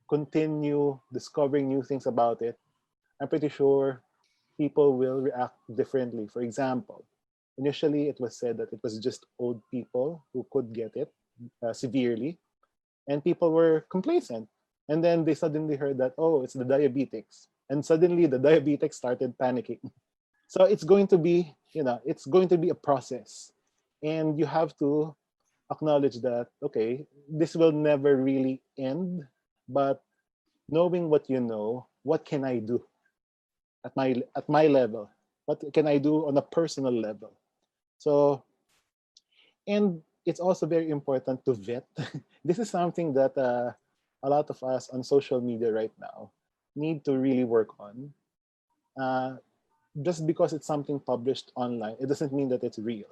continue discovering new things about it, I'm pretty sure people will react differently. For example, initially it was said that it was just old people who could get it severely, and people were complacent. And then they suddenly heard that, oh, it's the diabetics. And suddenly the diabetics started panicking. So it's going to be, it's going to be a process. And you have to acknowledge that, okay, this will never really end, but knowing what you know, what can I do at my level? What can I do on a personal level? So, and it's also very important to vet. This is something that a lot of us on social media right now need to really work on. Just because it's something published online, it doesn't mean that it's real.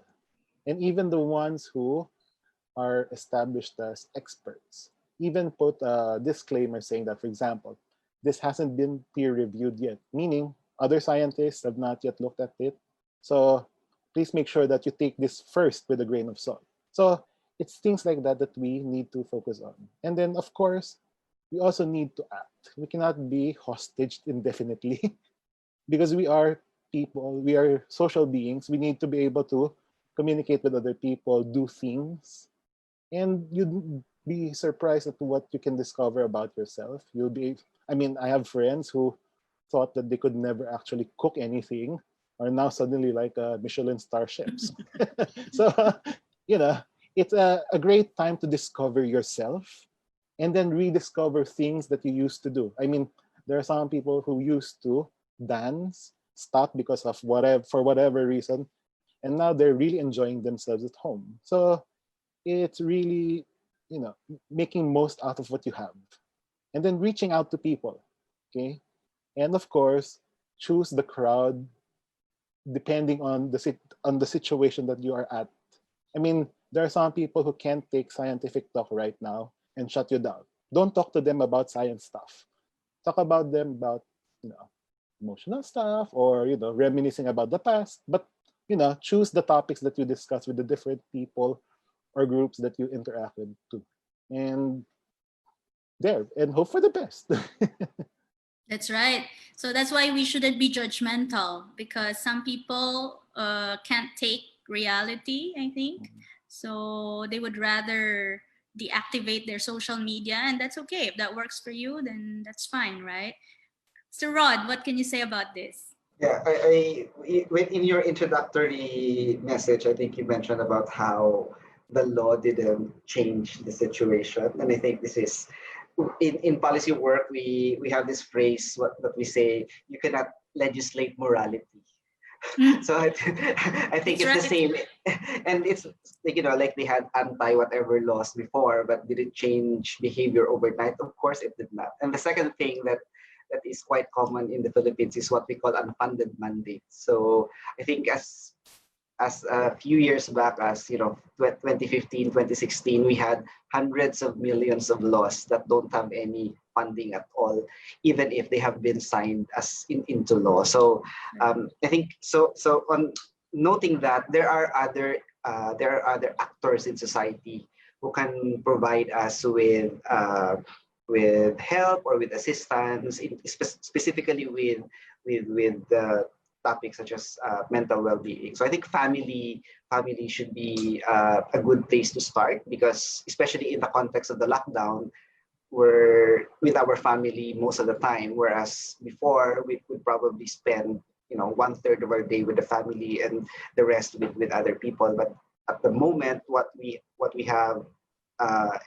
And even the ones who are established as experts even put a disclaimer saying that, for example, this hasn't been peer-reviewed yet, meaning other scientists have not yet looked at it. So please make sure that you take this first with a grain of salt. So it's things like that that we need to focus on. And then, of course, we also need to act. We cannot be hostage indefinitely because we are people, we are social beings. We need to be able to communicate with other people, do things. And you'd be surprised at what you can discover about yourself. I have friends who thought that they could never actually cook anything are now suddenly like Michelin star chefs. So, it's a great time to discover yourself and then rediscover things that you used to do. There are some people who used to dance, stop because of for whatever reason, and now they're really enjoying themselves at home. So it's really, making most out of what you have and then reaching out to people, okay? And of course, choose the crowd depending on the situation that you are at. There are some people who can't take scientific talk right now and shut you down. Don't talk to them about science stuff. Talk about them about, emotional stuff or, reminiscing about the past. But, choose the topics that you discuss with the different people or groups that you interact with too. And hope for the best. That's right. So that's why we shouldn't be judgmental, because some people can't take reality, I think. So they would rather deactivate their social media, and that's okay. If that works for you, then that's fine, right? So Rod, what can you say about this? Yeah, in your introductory message, I think you mentioned about how the law didn't change the situation. And I think this is, in policy work, we have this phrase that we say, you cannot legislate morality. So I think it's the same. And it's like they had anti-whatever laws before, but did it change behavior overnight? Of course it did not. And the second thing that is quite common in the Philippines is what we call unfunded mandates. So I think as a few years back, as 2015, 2016, we had hundreds of millions of laws that don't have any funding at all, even if they have been signed into law. So I think so on noting that there are other actors in society who can provide us with help or with assistance, specifically with topics such as mental well-being. So I think family should be a good place to start, because especially in the context of the lockdown, we're with our family most of the time, whereas before we would probably spend 1/3 of our day with the family and the rest with other people. But at the moment, what we have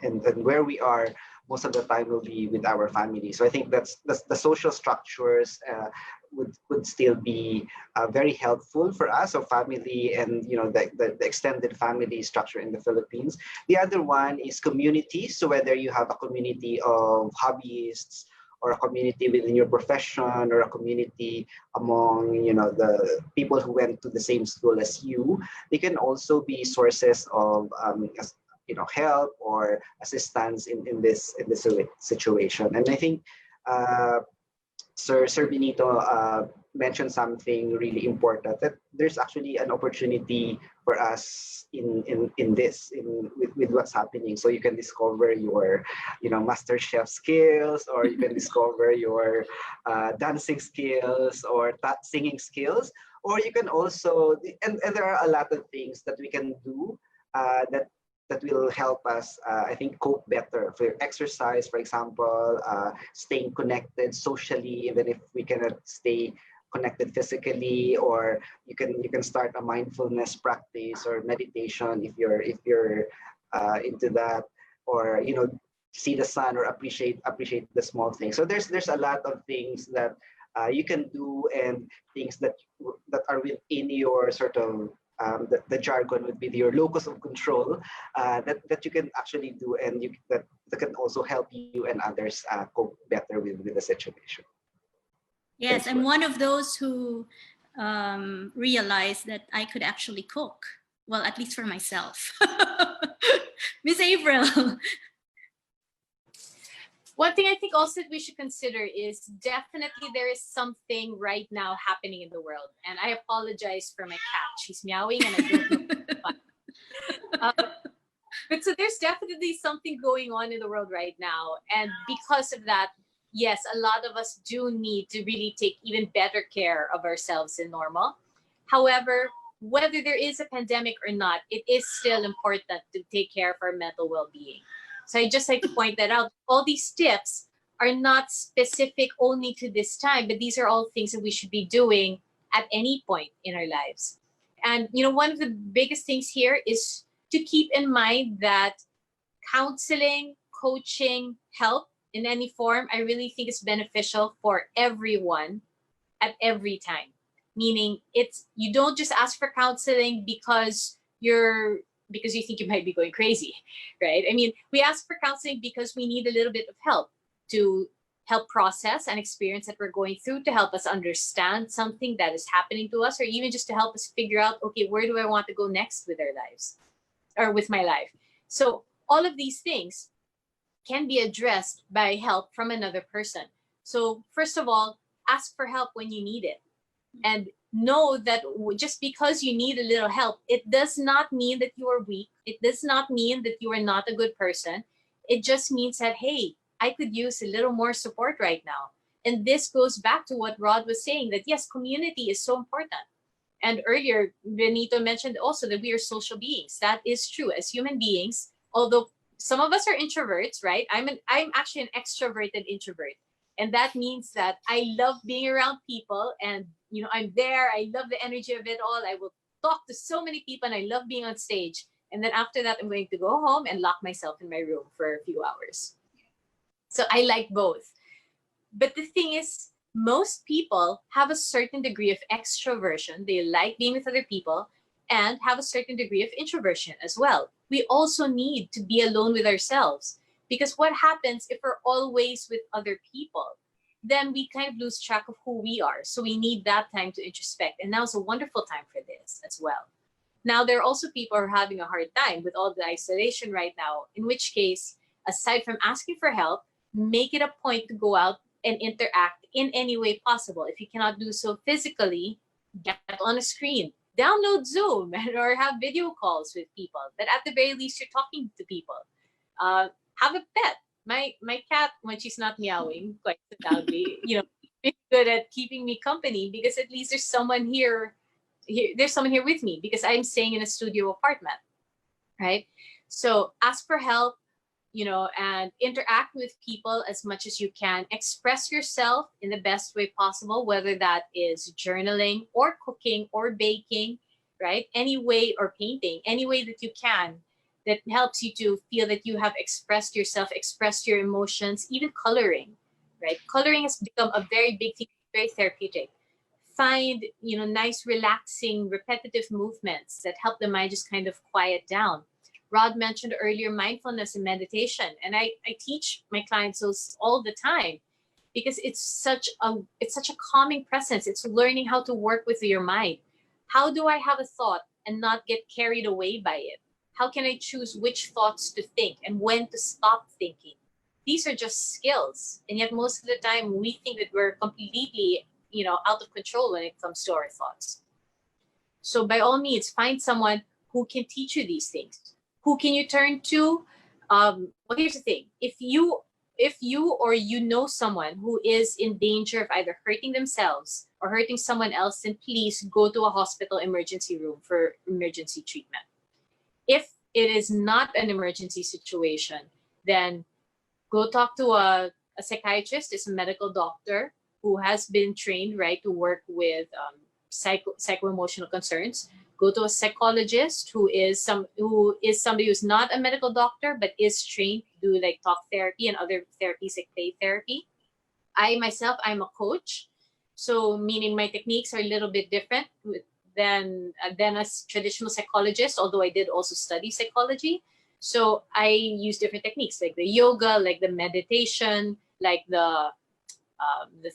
and where we are most of the time will be with our family. So I think that's the social structures would still be very helpful for us, so family and the extended family structure in the Philippines. The other one is community. So whether you have a community of hobbyists, or a community within your profession, or a community among the people who went to the same school as you, they can also be sources of help or assistance in this situation. And I think Sir Benito mentioned something really important, that there's actually an opportunity for us with what's happening. So you can discover your master chef skills, or you can discover your dancing skills or singing skills, or you can also and there are a lot of things that we can do that will help us, I think, cope better. For exercise, for example, staying connected socially, even if we cannot stay connected physically, or you can start a mindfulness practice or meditation if you're into that, or see the sun, or appreciate the small things. So there's a lot of things that you can do, and things that are within your sort of the jargon would be your locus of control, that you can actually do, and that can also help you and others cope better with the situation. Yes, I'm one of those who realized that I could actually cook. Well, at least for myself. Miss April. One thing I think also that we should consider is definitely there is something right now happening in the world. And I apologize for my cat. She's meowing and I don't know. But so there's definitely something going on in the world right now. And because of that, yes, a lot of us do need to really take even better care of ourselves than normal. However, whether there is a pandemic or not, it is still important to take care of our mental well-being. So I just like to point that out. All these tips are not specific only to this time, but these are all things that we should be doing at any point in our lives. And one of the biggest things here is to keep in mind that counseling, coaching, help in any form, I really think is beneficial for everyone at every time. Meaning you don't just ask for counseling because you think you might be going crazy, right? I mean, we ask for counseling because we need a little bit of help to help process an experience that we're going through, to help us understand something that is happening to us, or even just to help us figure out, okay, where do I want to go next with our lives, or with my life? So all of these things can be addressed by help from another person. So first of all, ask for help when you need it. And know that just because you need a little help, it does not mean that you are weak. It does not mean that you are not a good person. It just means that, hey, I could use a little more support right now. And this goes back to what Rod was saying, that yes, community is so important. And earlier, Benito mentioned also that we are social beings. That is true. As human beings, although some of us are introverts, right? I'm actually an extroverted introvert. And that means that I love being around people, and I'm there. I love the energy of it all. I will talk to so many people, and I love being on stage. And then after that, I'm going to go home and lock myself in my room for a few hours. So I like both. But the thing is, most people have a certain degree of extroversion. They like being with other people, and have a certain degree of introversion as well. We also need to be alone with ourselves, because what happens if we're always with other people? Then we kind of lose track of who we are. So we need that time to introspect. And now's a wonderful time for this as well. Now, there are also people who are having a hard time with all the isolation right now, in which case, aside from asking for help, make it a point to go out and interact in any way possible. If you cannot do so physically, get on a screen, download Zoom, or have video calls with people. But at the very least, you're talking to people. Have a pet. My cat, when she's not meowing quite so loudly, really good at keeping me company, because at least there's someone here. There's someone here with me because I'm staying in a studio apartment, right? So ask for help, and interact with people as much as you can. Express yourself in the best way possible, whether that is journaling or cooking or baking, right? Any way, or painting, any way that you can that helps you to feel that you have expressed yourself, expressed your emotions, even coloring, right? Coloring has become a very big thing, very therapeutic. Find, nice, relaxing, repetitive movements that help the mind just kind of quiet down. Rod mentioned earlier mindfulness and meditation, and I teach my clients those all the time because it's such a calming presence. It's learning how to work with your mind. How do I have a thought and not get carried away by it? How can I choose which thoughts to think and when to stop thinking? These are just skills, and yet most of the time we think that we're completely, out of control when it comes to our thoughts. So by all means, find someone who can teach you these things. Who can you turn to? Well, here's the thing. If you or you know someone who is in danger of either hurting themselves or hurting someone else, then please go to a hospital emergency room for emergency treatment. If it is not an emergency situation, then go talk to a psychiatrist, is a medical doctor who has been trained, right, to work with psycho-emotional concerns. Go to a psychologist who is somebody who's not a medical doctor but is trained to do like talk therapy and other therapies like play therapy. I'm a coach, so meaning my techniques are a little bit different than a traditional psychologist, although I did also study psychology. So I use different techniques like the yoga, like the meditation, like the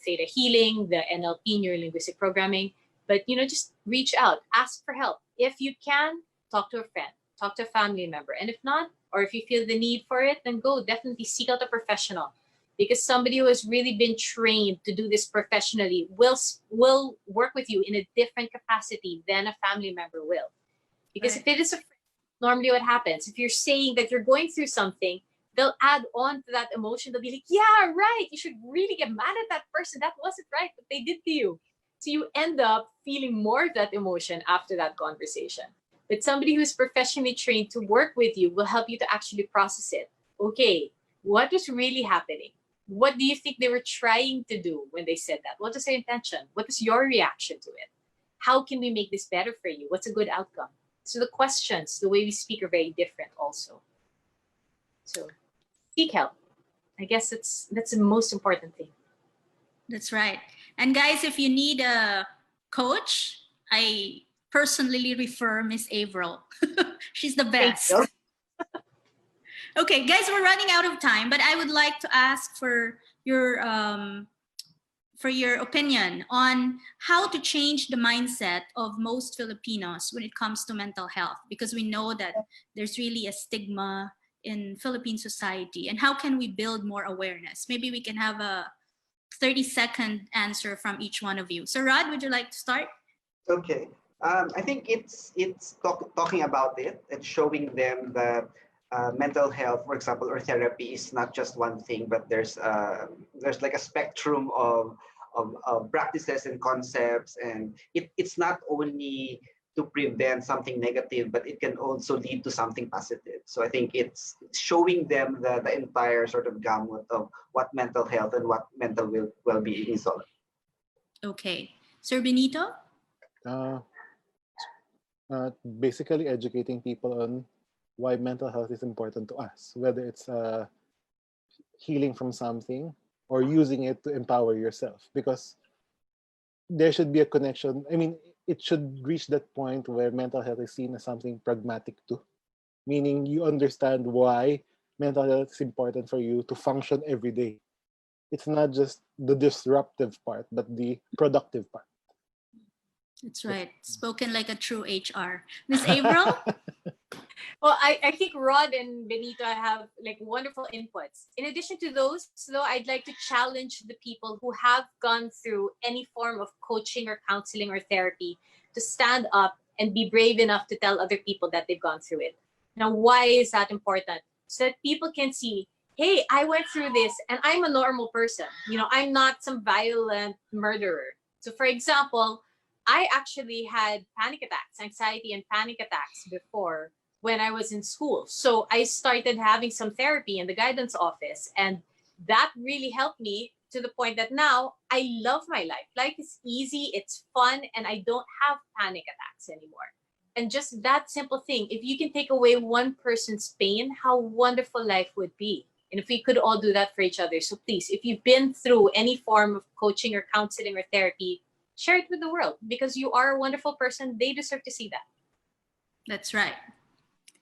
theta healing, the NLP, neuro-linguistic programming. But, just reach out, ask for help. If you can, talk to a friend, talk to a family member. And if not, or if you feel the need for it, then definitely seek out a professional, because somebody who has really been trained to do this professionally will work with you in a different capacity than a family member will. Because if it is a friend, normally what happens, if you're saying that you're going through something, they'll add on to that emotion. They'll be like, yeah, right, you should really get mad at that person. That wasn't right what they did to you. So you end up feeling more of that emotion after that conversation. But somebody who's professionally trained to work with you will help you to actually process it. Okay, what is really happening? What do you think they were trying to do when they said that? What is their intention? What is your reaction to it? How can we make this better for you? What's a good outcome? So the questions, the way we speak are very different also. So seek help. I guess that's the most important thing. That's right. And guys, if you need a coach, I personally refer Miss Averill. She's the best. Okay, guys, we're running out of time, but I would like to ask for your opinion on how to change the mindset of most Filipinos when it comes to mental health, because we know that there's really a stigma in Philippine society, and how can we build more awareness? Maybe we can have a 30-second answer from each one of you. So Rod, would you like to start? Okay. I think it's talking about it and showing them that mental health, for example, or therapy is not just one thing, but there's like a spectrum of practices and concepts, and it's not only to prevent something negative, but it can also lead to something positive. So I think it's showing them the entire sort of gamut of what mental health and what mental well-being is all. Okay. Sir Benito? Basically educating people on why mental health is important to us, whether it's healing from something or using it to empower yourself, because there should be a connection. I mean, it should reach that point where mental health is seen as something pragmatic too, meaning you understand why mental health is important for you to function every day. It's not just the disruptive part, but the productive part. That's right. Spoken like a true HR. Miss Averill? Well, I think Rod and Benito have like wonderful inputs. In addition to those, though, I'd like to challenge the people who have gone through any form of coaching or counseling or therapy to stand up and be brave enough to tell other people that they've gone through it. Now, why is that important? So that people can see hey, I went through this and I'm a normal person. You know, I'm not some violent murderer. So for example, I actually had panic attacks, anxiety and panic attacks before when I was in school. So I started having some therapy in the guidance office, and that really helped me to the point that now I love my life. Life is easy, it's fun, and I don't have panic attacks anymore. And just that simple thing, if you can take away one person's pain, how wonderful life would be. And if we could all do that for each other. So please, if you've been through any form of coaching or counseling or therapy, share it with the world, because you are a wonderful person. They deserve to see that. That's right.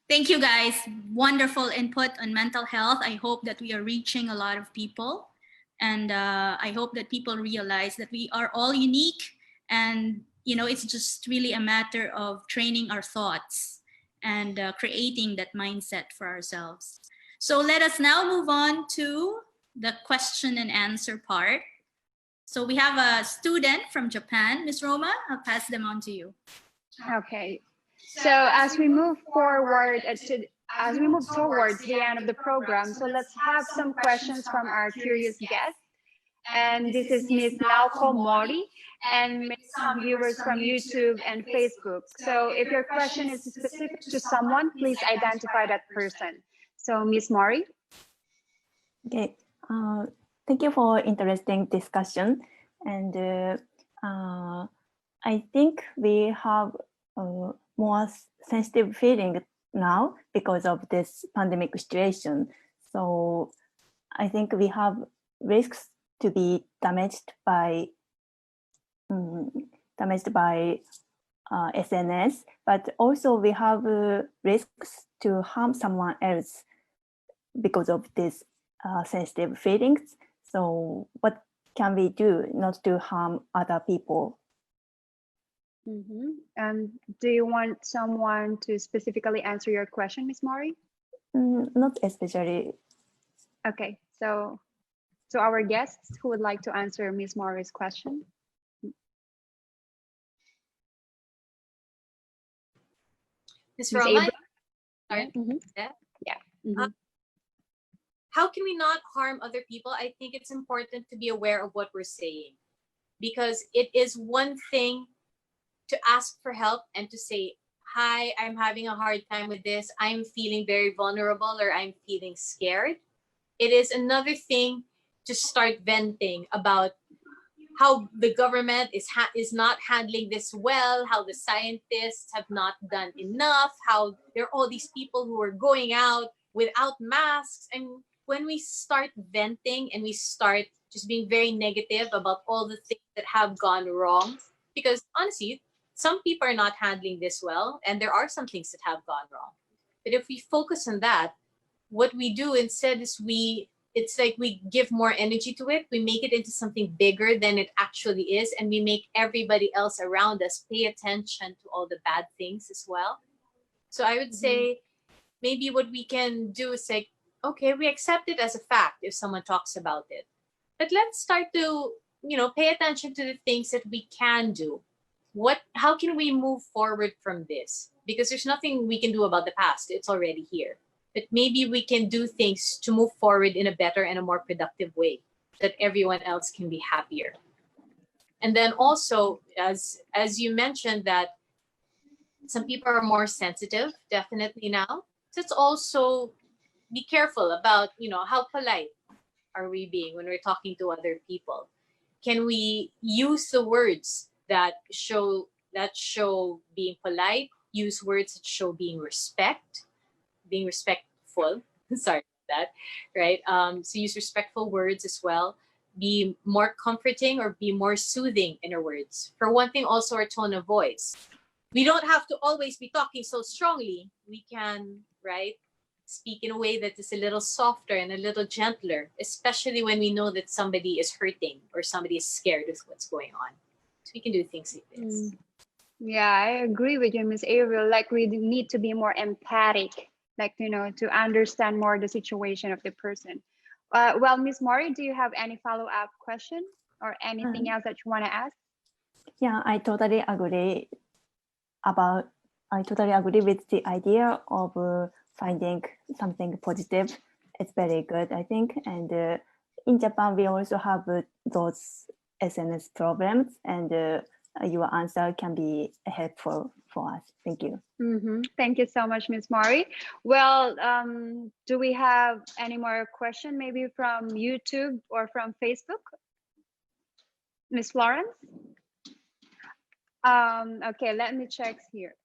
Thank you, guys. Wonderful input on mental health. I hope that we are reaching a lot of people. And I hope that people realize that we are all unique. And, you know, it's just really a matter of training our thoughts and creating that mindset for ourselves. So let us now move on to the question and answer part. So we have a student from Japan, Ms. Roma. I'll pass them on to you. Okay. So as we move forward, as we move towards the end of the program, so let's have some questions from our curious guest. And this is Ms. Naoko Mori and some viewers from YouTube and Facebook. So if your question is specific to someone, please identify that person. So Ms. Mori. Okay. Thank you for interesting discussion. And I think we have more sensitive feeling now because of this pandemic situation. So I think we have risks to be damaged by SNS, but also we have risks to harm someone else because of these sensitive feelings. So what can we do not to harm other people? Do you want someone to specifically answer your question, Ms. Mori? Not especially. Okay, so our guests who would like to answer Ms. Mori's question. Ms. Roma? Yeah. How can we not harm other people? I think it's important to be aware of what we're saying, because it is one thing to ask for help and to say, hi, I'm having a hard time with this. I'm feeling very vulnerable, or I'm feeling scared. It is another thing to start venting about how the government is not handling this well, how the scientists have not done enough, how there are all these people who are going out without masks. And when we start venting and we start just being very negative about all the things that have gone wrong, because honestly, some people are not handling this well, and there are some things that have gone wrong. But if we focus on that, what we do instead is it's like we give more energy to it. We make it into something bigger than it actually is, and we make everybody else around us pay attention to all the bad things as well. So I would say maybe what we can do is like, okay, we accept it as a fact if someone talks about it. But let's start to, pay attention to the things that we can do. How can we move forward from this? Because there's nothing we can do about the past. It's already here. But maybe we can do things to move forward in a better and a more productive way, that everyone else can be happier. And then also, as you mentioned, that some people are more sensitive, definitely now. So it's also be careful about, how polite are we being when we're talking to other people? Can we use the words that show being polite, use words that show being respectful? Sorry about that, right? So use respectful words as well. Be more comforting or be more soothing in our words. For one thing, also our tone of voice. We don't have to always be talking so strongly. We can, right, speak in a way that is a little softer and a little gentler, especially when we know that somebody is hurting or somebody is scared of what's going on. So we can do things like this. Yeah, I agree with you, Ms. Ariel. Like, we need to be more empathic, like, to understand more the situation of the person. Well, Ms. Mori, do you have any follow-up question or anything else that you want to ask? Yeah, I totally agree with the idea of finding something positive, it's very good, I think. And in Japan, we also have those SNS problems, and your answer can be helpful for us. Thank you. Thank you so much, Ms. Mori. Well, do we have any more question, maybe from YouTube or from Facebook? Ms. Florence? Okay, let me check here.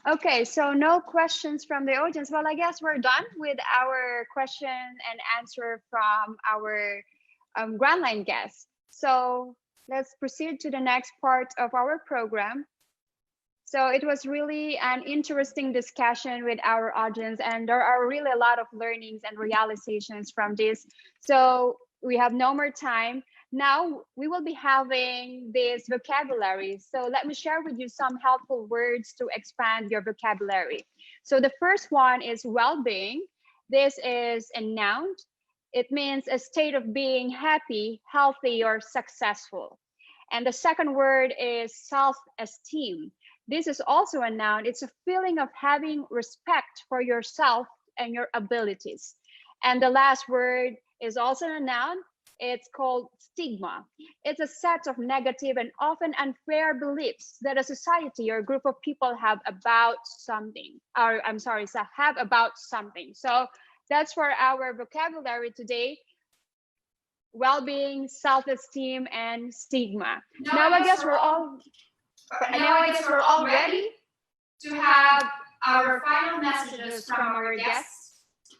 Okay, so no questions from the audience. Well, I guess we're done with our question and answer from our Grand Line guests. So let's proceed to the next part of our program. So it was really an interesting discussion with our audience, and there are really a lot of learnings and realizations from this. So we have no more time. Now we will be having this vocabulary. So let me share with you some helpful words to expand your vocabulary. So the first one is well-being. This is a noun. It means a state of being happy, healthy, or successful. And the second word is self-esteem. This is also a noun. It's a feeling of having respect for yourself and your abilities. And the last word is also a noun. It's called stigma. It's a set of negative and often unfair beliefs that a society or group of people have about something, or have about something. So that's for our vocabulary today. Well-being, self-esteem, and stigma. Now I guess we're all ready to have our final messages from our guests,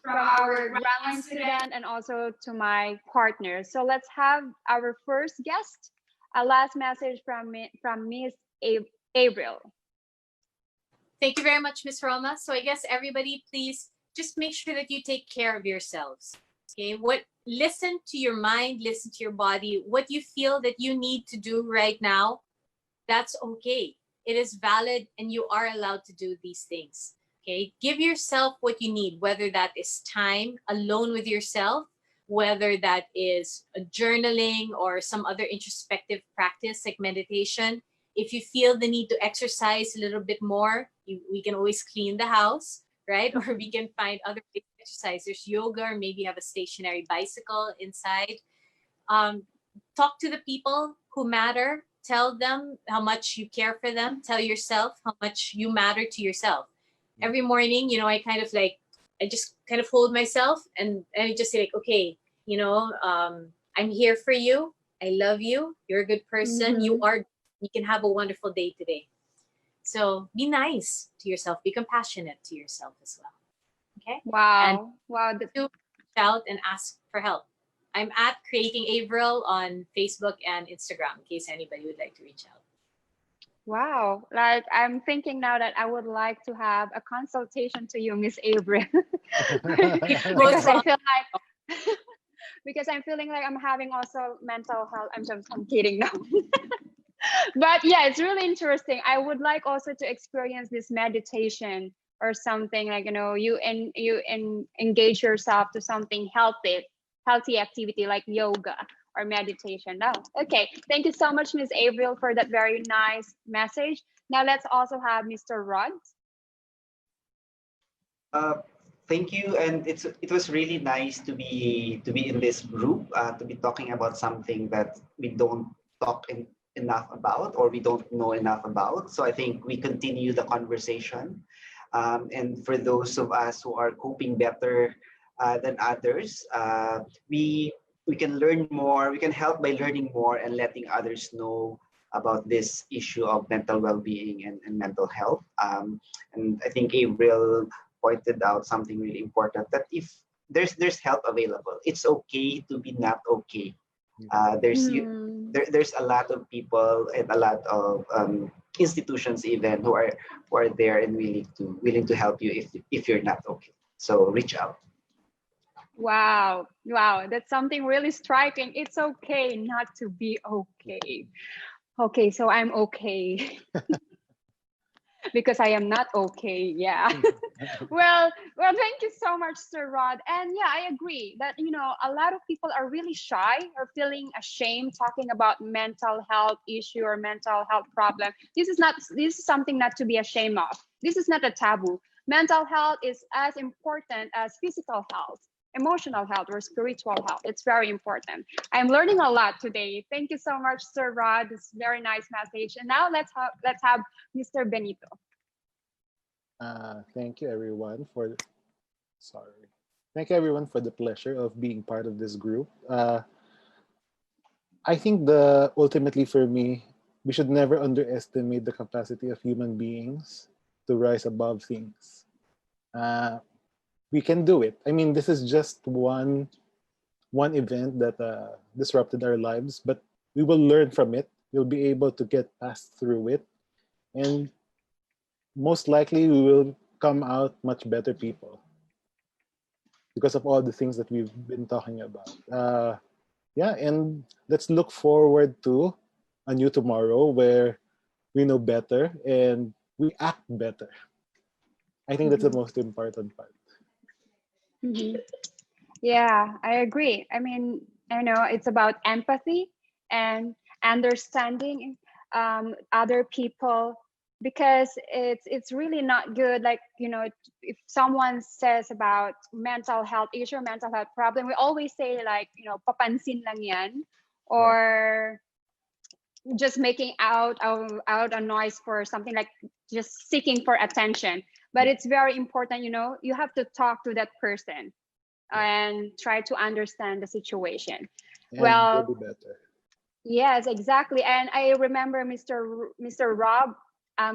from our Grand Line student, and also to my partners. So let's have our first guest, a last message from Ms. April. Thank you very much, Ms. Roma. So I guess everybody, please just make sure that you take care of yourselves. Okay, listen to your mind, listen to your body. What you feel that you need to do right now, that's okay. It is valid, and you are allowed to do these things. Okay, give yourself what you need, whether that is time alone with yourself, whether that is a journaling or some other introspective practice like meditation. If you feel the need to exercise a little bit more, we can always clean the house, right? Or we can find other ways to exercise. There's yoga, or maybe have a stationary bicycle inside. Talk to the people who matter. Tell them how much you care for them. Tell yourself how much you matter to yourself. Every morning, I just kind of hold myself and I just say like, okay, I'm here for you. I love you. You're a good person. You can have a wonderful day today. So be nice to yourself. Be compassionate to yourself as well. Okay. Wow. And reach out and ask for help. I'm at Creating Avril on Facebook and Instagram in case anybody would like to reach out. Wow, like I'm thinking now that I would like to have a consultation to you, Miss April. because I feel like because I'm feeling like I'm having also mental health. I'm kidding now. But yeah, it's really interesting. I would like also to experience this meditation or something like, you engage yourself to something healthy activity like yoga or meditation. No. Okay, thank you so much, Ms. April, for that very nice message. Now let's also have Mr. Rod. Thank you, and it was really nice to be in this group, to be talking about something that we don't talk enough about, or we don't know enough about. So I think we continue the conversation, and for those of us who are coping better than others, we can learn more. We can help by learning more and letting others know about this issue of mental well-being and mental health. And I think April pointed out something really important, that if there's help available, it's okay to be not okay. There's a lot of people and a lot of institutions even who are there and willing to help you if you're not okay. So reach out. Wow, that's something really striking. It's okay not to be okay. Okay, so I'm okay. Because I am not okay. Yeah. well, thank you so much, Sir Rod. And yeah, I agree that, a lot of people are really shy or feeling ashamed talking about mental health issue or mental health problem. This is something not to be ashamed of. This is not a taboo. Mental health is as important as physical health. emotional health or spiritual health. It's very important. I'm learning a lot today. Thank you so much, Sir Rod. It's very nice message. And now let's have Mr. Benito. Thank you everyone for Thank you everyone for the pleasure of being part of this group. I think ultimately for me, we should never underestimate the capacity of human beings to rise above things. We can do it. I mean, this is just one event that disrupted our lives, but we will learn from it. We'll be able to get past through it, and most likely we will come out much better people because of all the things that we've been talking about. Yeah, and let's look forward to a new tomorrow where we know better and we act better. I think that's the most important part. Yeah, I agree. I mean, I know it's about empathy and understanding other people, because it's really not good. Like, you know, if someone says about mental health issue, mental health problem, we always say like, you know, papansin lang yan, or just making out a noise for something, like just seeking for attention. But it's very important, you know, you have to talk to that person and try to understand the situation. And well, we'll be better. Yes, exactly. And I remember Mr. Rob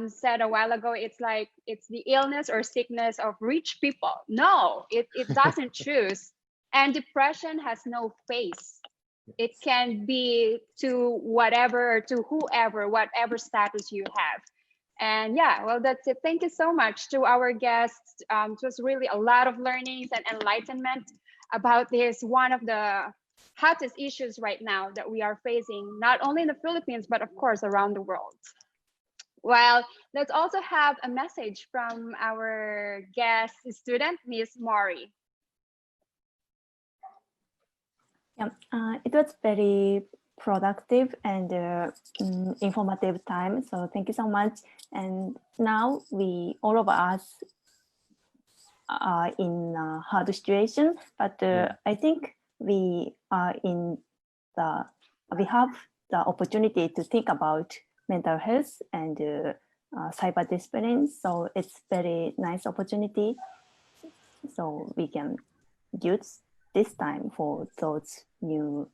said a while ago, it's like it's the illness or sickness of rich people. No, it doesn't choose. And depression has no face. It can be to whatever, to whoever, whatever status you have. And yeah, well, that's it. Thank you so much to our guests. It was really a lot of learnings and enlightenment about this, one of the hottest issues right now that we are facing, not only in the Philippines, but of course around the world. Well, let's also have a message from our guest student, Miss Mori. Yeah, it was very productive and informative time. So thank you so much. And now all of us are in a hard situation, but I think we have the opportunity to think about mental health and cyber discipline. So it's very nice opportunity. So we can use this time for those new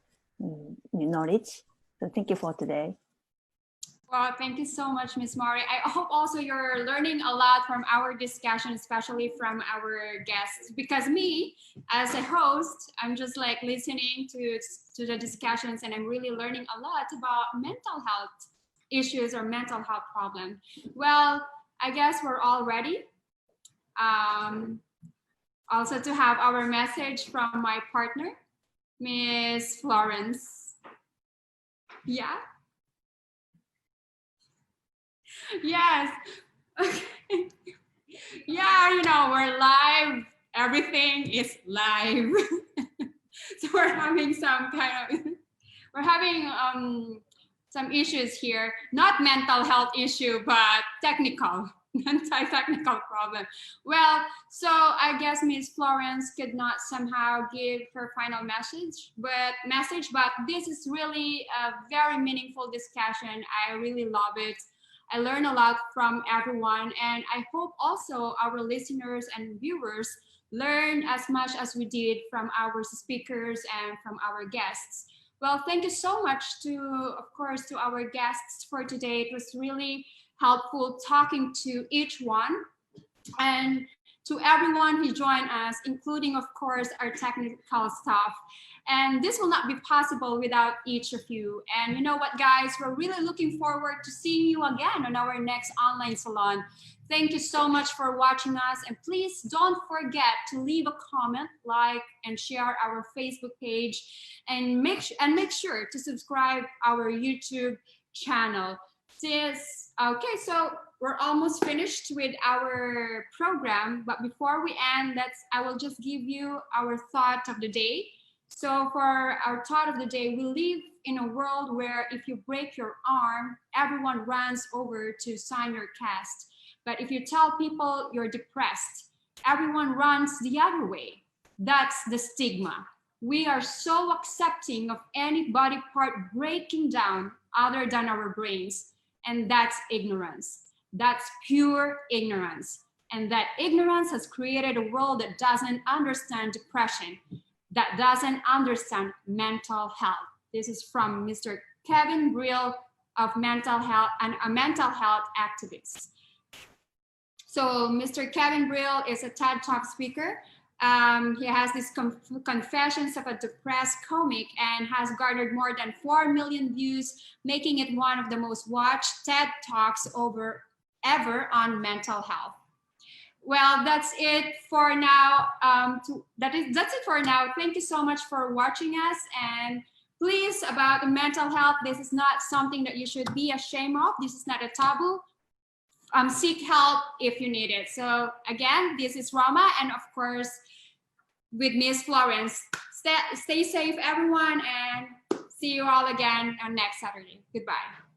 knowledge. So thank you for today. Well, thank you so much, Ms. Mari. I hope also you're learning a lot from our discussion, especially from our guests, because me, as a host, I'm just like listening to the discussions, and I'm really learning a lot about mental health issues or mental health problems. Well, I guess we're all ready. Also to have our message from my partner, Miss Florence. Yeah. Yes. Okay. Yeah, you know, we're live. Everything is live. So we're having some issues here. Not mental health issue, but technical, technical problem. Well, so I guess Miss Florence could not somehow give her final message, but this is really a very meaningful discussion. I really love it. I learned a lot from everyone, and I hope also our listeners and viewers learn as much as we did from our speakers and from our guests. Well, thank you so much of course, to our guests for today. It was really helpful talking to each one, and to everyone who joined us, including, of course, our technical staff. And this will not be possible without each of you. And you know what, guys, we're really looking forward to seeing you again on our next online salon. Thank you so much for watching us. And please don't forget to leave a comment, like, and share our Facebook page, and make sure to subscribe our YouTube channel. Okay, so we're almost finished with our program, but before we end, I will just give you our thought of the day. So for our thought of the day, we live in a world where if you break your arm, everyone runs over to sign your cast. But if you tell people you're depressed, everyone runs the other way. That's the stigma. We are so accepting of any body part breaking down other than our brains, and that's ignorance. That's pure ignorance. And that ignorance has created a world that doesn't understand depression, that doesn't understand mental health. This is from Mr. Kevin Brill of mental health and a mental health activist. So Mr. Kevin Brill is a TED Talk speaker. He has this Confessions of a Depressed Comic and has garnered more than 4 million views, making it one of the most watched TED Talks ever on mental health. Well, that's it for now. That's it for now. Thank you so much for watching us. And please, about mental health, this is not something that you should be ashamed of. This is not a taboo. Seek help if you need it. So again, this is Rama, and of course, with Miss Florence. Stay safe, everyone, and see you all again on next Saturday. Goodbye.